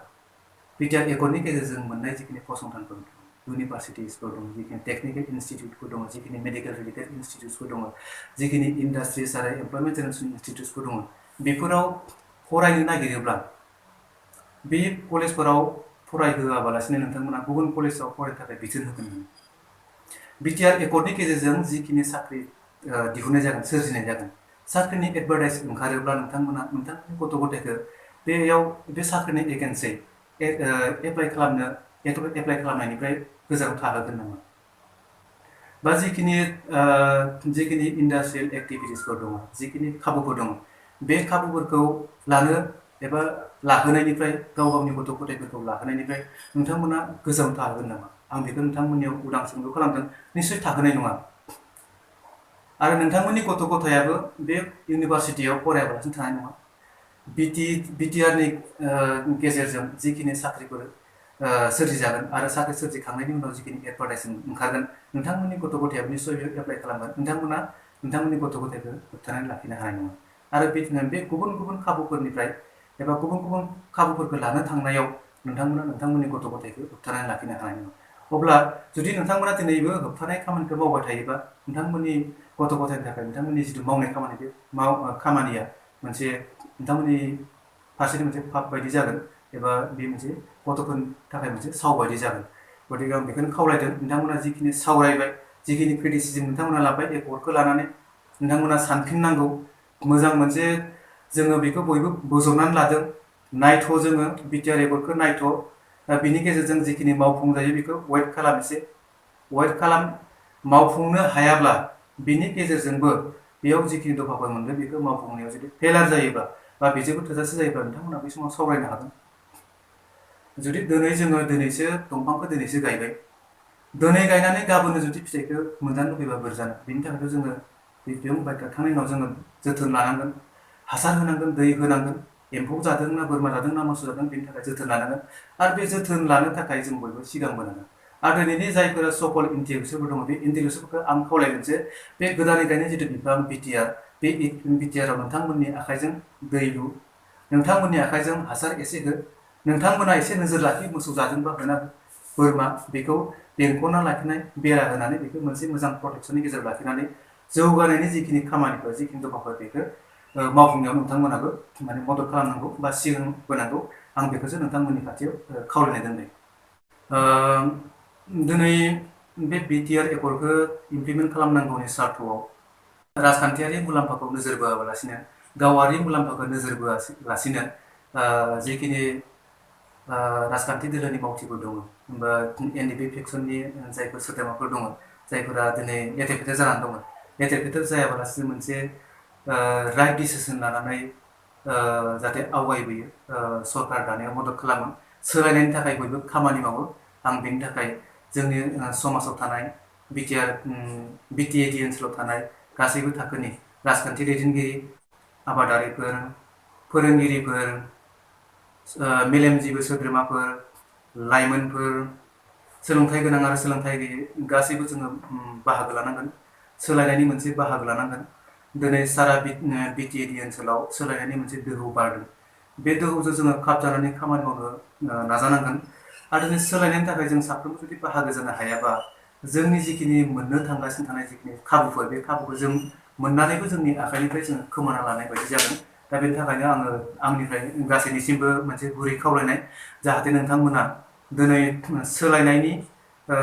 बिटिआर एकर्डनि गेजेरजों मोननाय जिखिनि फसंथानफोर दं, इउनिभार्सिटिसफोर दं, जिखिनि टेक्निकेल इनस्टिटिउटफोर दङ, जिखिनि मेडिकेल रिलेटेड इनस्टिटिउटसफोर दङ, जिखिनि इन्डास्ट्रिस आरो एमप्लयमेन्ट जेनेरेसन इनस्टिटिउटसफोर दङ, बेफोराव फरायनो नागिरोब्ला बे कलेजफोराव फरायहोआबालासिनो नोंथांमोना गुबुन कलेजाव फरायनो थाखाय बिथोन होगोन। बिटिआर एकर्डनि गेजेरजों जिखिनि साख्रि दिहुननाय जागोन, सोरजिनाय जागोन, साख्रिनि एडभार्टाइज ओंखारोब्ला नोंथांमोननि गथ' गथायखौ बे साख्रिनि एगेन्स्टै एप्लाइ खालामनायनिफ्राय गोजानाव थाहोगोन नामा? बा जिखिनि इन्डास्ट्रियेल एक्टिभिटिसफोर दङ, जिखिनि खाबुफोर दङ, बे खाबुफोरखौ लानो एबा लाहोनायनिफ्राय गाव गावनि गथ' गथायफोरखौ लाहोनायनिफ्राय नोंथांमोना गोजानाव थाहोगोन नामा? आं बेखौ नोंथांमोननियाव उदां सोंलु खालामदों। निस्सय थाहोनाय नङा। आरो नोंथांमोननि गथ' गथायाबो बे इउनिभार्सिटियाव फरायाबालासिनो थानाय नङा। बिटिआरनि गेजेरजों जिखिनि साख्रिफोर सोरजिजागोन आरो साख्रि सोरजिखांनायनि उनाव जिखिनि एडभार्टाइजमेन्ट ओंखारगोन नोंथांमोननि गथ' गथायाबो निस्सय एप्लाइ खालामगोन नोंथांमोना नोंथांमोननि गथ' गथायखौ होबथानानै लाखिनो हानाय नङा आरो बे गुबुन गुबुन खाबुफोरनिफ्राय एबा गुबुन गुबुन खाबुफोरखौ लानो थांनायाव नोंथांमोना नोंथांमोननि गथ' गथायखौ होबथानानै लाखिनो हानाय नङा अब्ला जुदि नोंथांमोना दिनैबो होबथानाय खामानिखौ मावबाय थायोबा नोंथांमोननि गथ' गथायनि थाखाय नोंथांमोननि जिथु मावनाय खामानि बे खामानिया मोनसे नोंथांमोननि फारसेनि मोनसे पाप बायदि जागोन एबा बे मोनसे गथ'फोरनि थाखाय मोनसे साव बायदि जागोन गतिके आं बेखौनो खावलायदों नोंथांमोना जिखिनि सावरायबाय जिखिनि क्रिटिसिजम नोंथांमोना लाबाय एकर्डखौ लानानै नोंथांमोना सानफिननांगौ मोजां मोनसे जोङो बेखौ बयबो बोजबनानै लादों नायथ' जोङो बिटिआर एकर्डखौ नायथ' बिनि गेजेरजों जिखिनि मावफुंजायो बेखौ वेट खालाम एसे वेट खालाम मावफुंनो हायाब्ला बिनि गेजेरजोंबो बेयाव जिखिनि दफाफोर मोनदों बेखौ मावफुंनायाव जुदि फेलार जायोब्ला बा बेजोंबो थोजासे जायोब्ला नोंथांमोना बे समाव सावरायनो हागोन जुदि दिनैसो दंफांखौ दिनैसो गायबाय दिनै गायनानै गाबोननो जुदि फिथाइखौ मोनजानो लुबैबा बोरै जानो बेनि थाखायथ' जोङो बिफां गायखांनायनि उनाव जोङो जोथोन लानांगोन हासार होनांगोन दै होनांगोन एम्फौ जादोंना बोरमा जादोंना मोसौ जादों बेनि थाखाय जोथोन लानांगोन आरो बे जोथोन लानो थाखाय जों बयबो सिगांबोनांगोन आरो दिनैनि जायफोरा सकल इन्टेलेक्सुवेलफोर दङ बे इन्टेलेक्सुवेलफोरखौ आं खावलायगोन जे बे गोदानै गायनाय जिथु बिफां बिटिआर बे बिटिआराव नोंथांमोननि आखाइजों दै लु नोंथांमोननि आखाइजों हासार एसे हो नोंथांमोना एसे नोजोर लाखि मोसौ जादोंबा होना बोरमा बेखौ बेंख'ना लाखिनाय बेरा होनानै बेखौ मोनसे मोजां प्रटेक्सननि गेजेराव लाखिनानै जौगानायनि जिखिनि खामानिफोर जिखिनि दफाफोर बेखौ मावफुंनायाव नोंथांमोनाबो माने मदद खालामनांगौ बा सिगां बोनांगौ आं बेखौसो नोंथांमोननि खाथियाव खावलायनाय दोनबाय दिनै बे बिटिआर एकर्डखौ इमप्लिमेन्ट खालामनांगौनि सार्थ'आव राजखान्थियारि मुलाम्फाखौ नोजोर बोआलासिनो गावारि मुलाम्फाखौ नोजोर बोआलासिनो जिखिनि राजखान्थि दोलोनि मावथिफोर दङ बा एनडिपि फेक्सननि जायफोर सोद्रोमाफोर दङ जायफोरा दिनै लेथेर फेथेर जानानै दङ लेथेर फेथेर जायाबालासिनो मोनसे राइट डिसिसन लानानै जाहाथे आवगायबोयो सरकार दानायाव मदद खालामो सोलायनायनि थाखाय बयबो खामानि मावो आं बेनि थाखाय जोंनि समाजाव थानाय बिटिएडि ओनसोलाव थानाय गासैबो थाखोनि राजखान्थि दैदेनगिरि आबादारिफोर फोरोंगिरिफोर मेलेमजिबि सोद्रोमाफोर लाइमोनफोर सोलोंथाइ गोनां आरो सोलोंथाइ गैयै गासैबो जोङो बाहागो लानांगोन सोलायनायनि मोनसे बाहागो लानांगोन दिनै सारा बिटिएडि ओनसोलाव सोलायनायनि मोनसे दोहौ बारदों बे दोहौजों जोङो खाब जानानै खामानि मावनो नाजानांगोन आरो दिनै सोलायनायनि थाखाय जों साफ्रोमबो जुदि बाहागो जानो हायाबा जोंनि जिखिनि मोननो थांगासिनो थानाय जिखिनि खाबुफोर बे खाबुखौ जों मोननानैबो जोंनि आखाइनिफ्राय जोङो खोमाना लानाय बायदि जागोन दा बेनि थाखायनो आङो आंनिफ्राय गासैनिसिमबो मोनसे गुरै खावलायनाय जाहाथे नोंथांमोना दिनै सोलायनायनि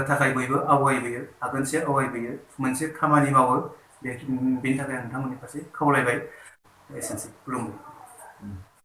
थाखाय बयबो आवगायबोयो आगोनसे आवगायबोयो मोनसे खामानि मावो बेनि थाखाय नोंथांमोननि फारसे खावलायबाय एसेनोसै खुलुमबाय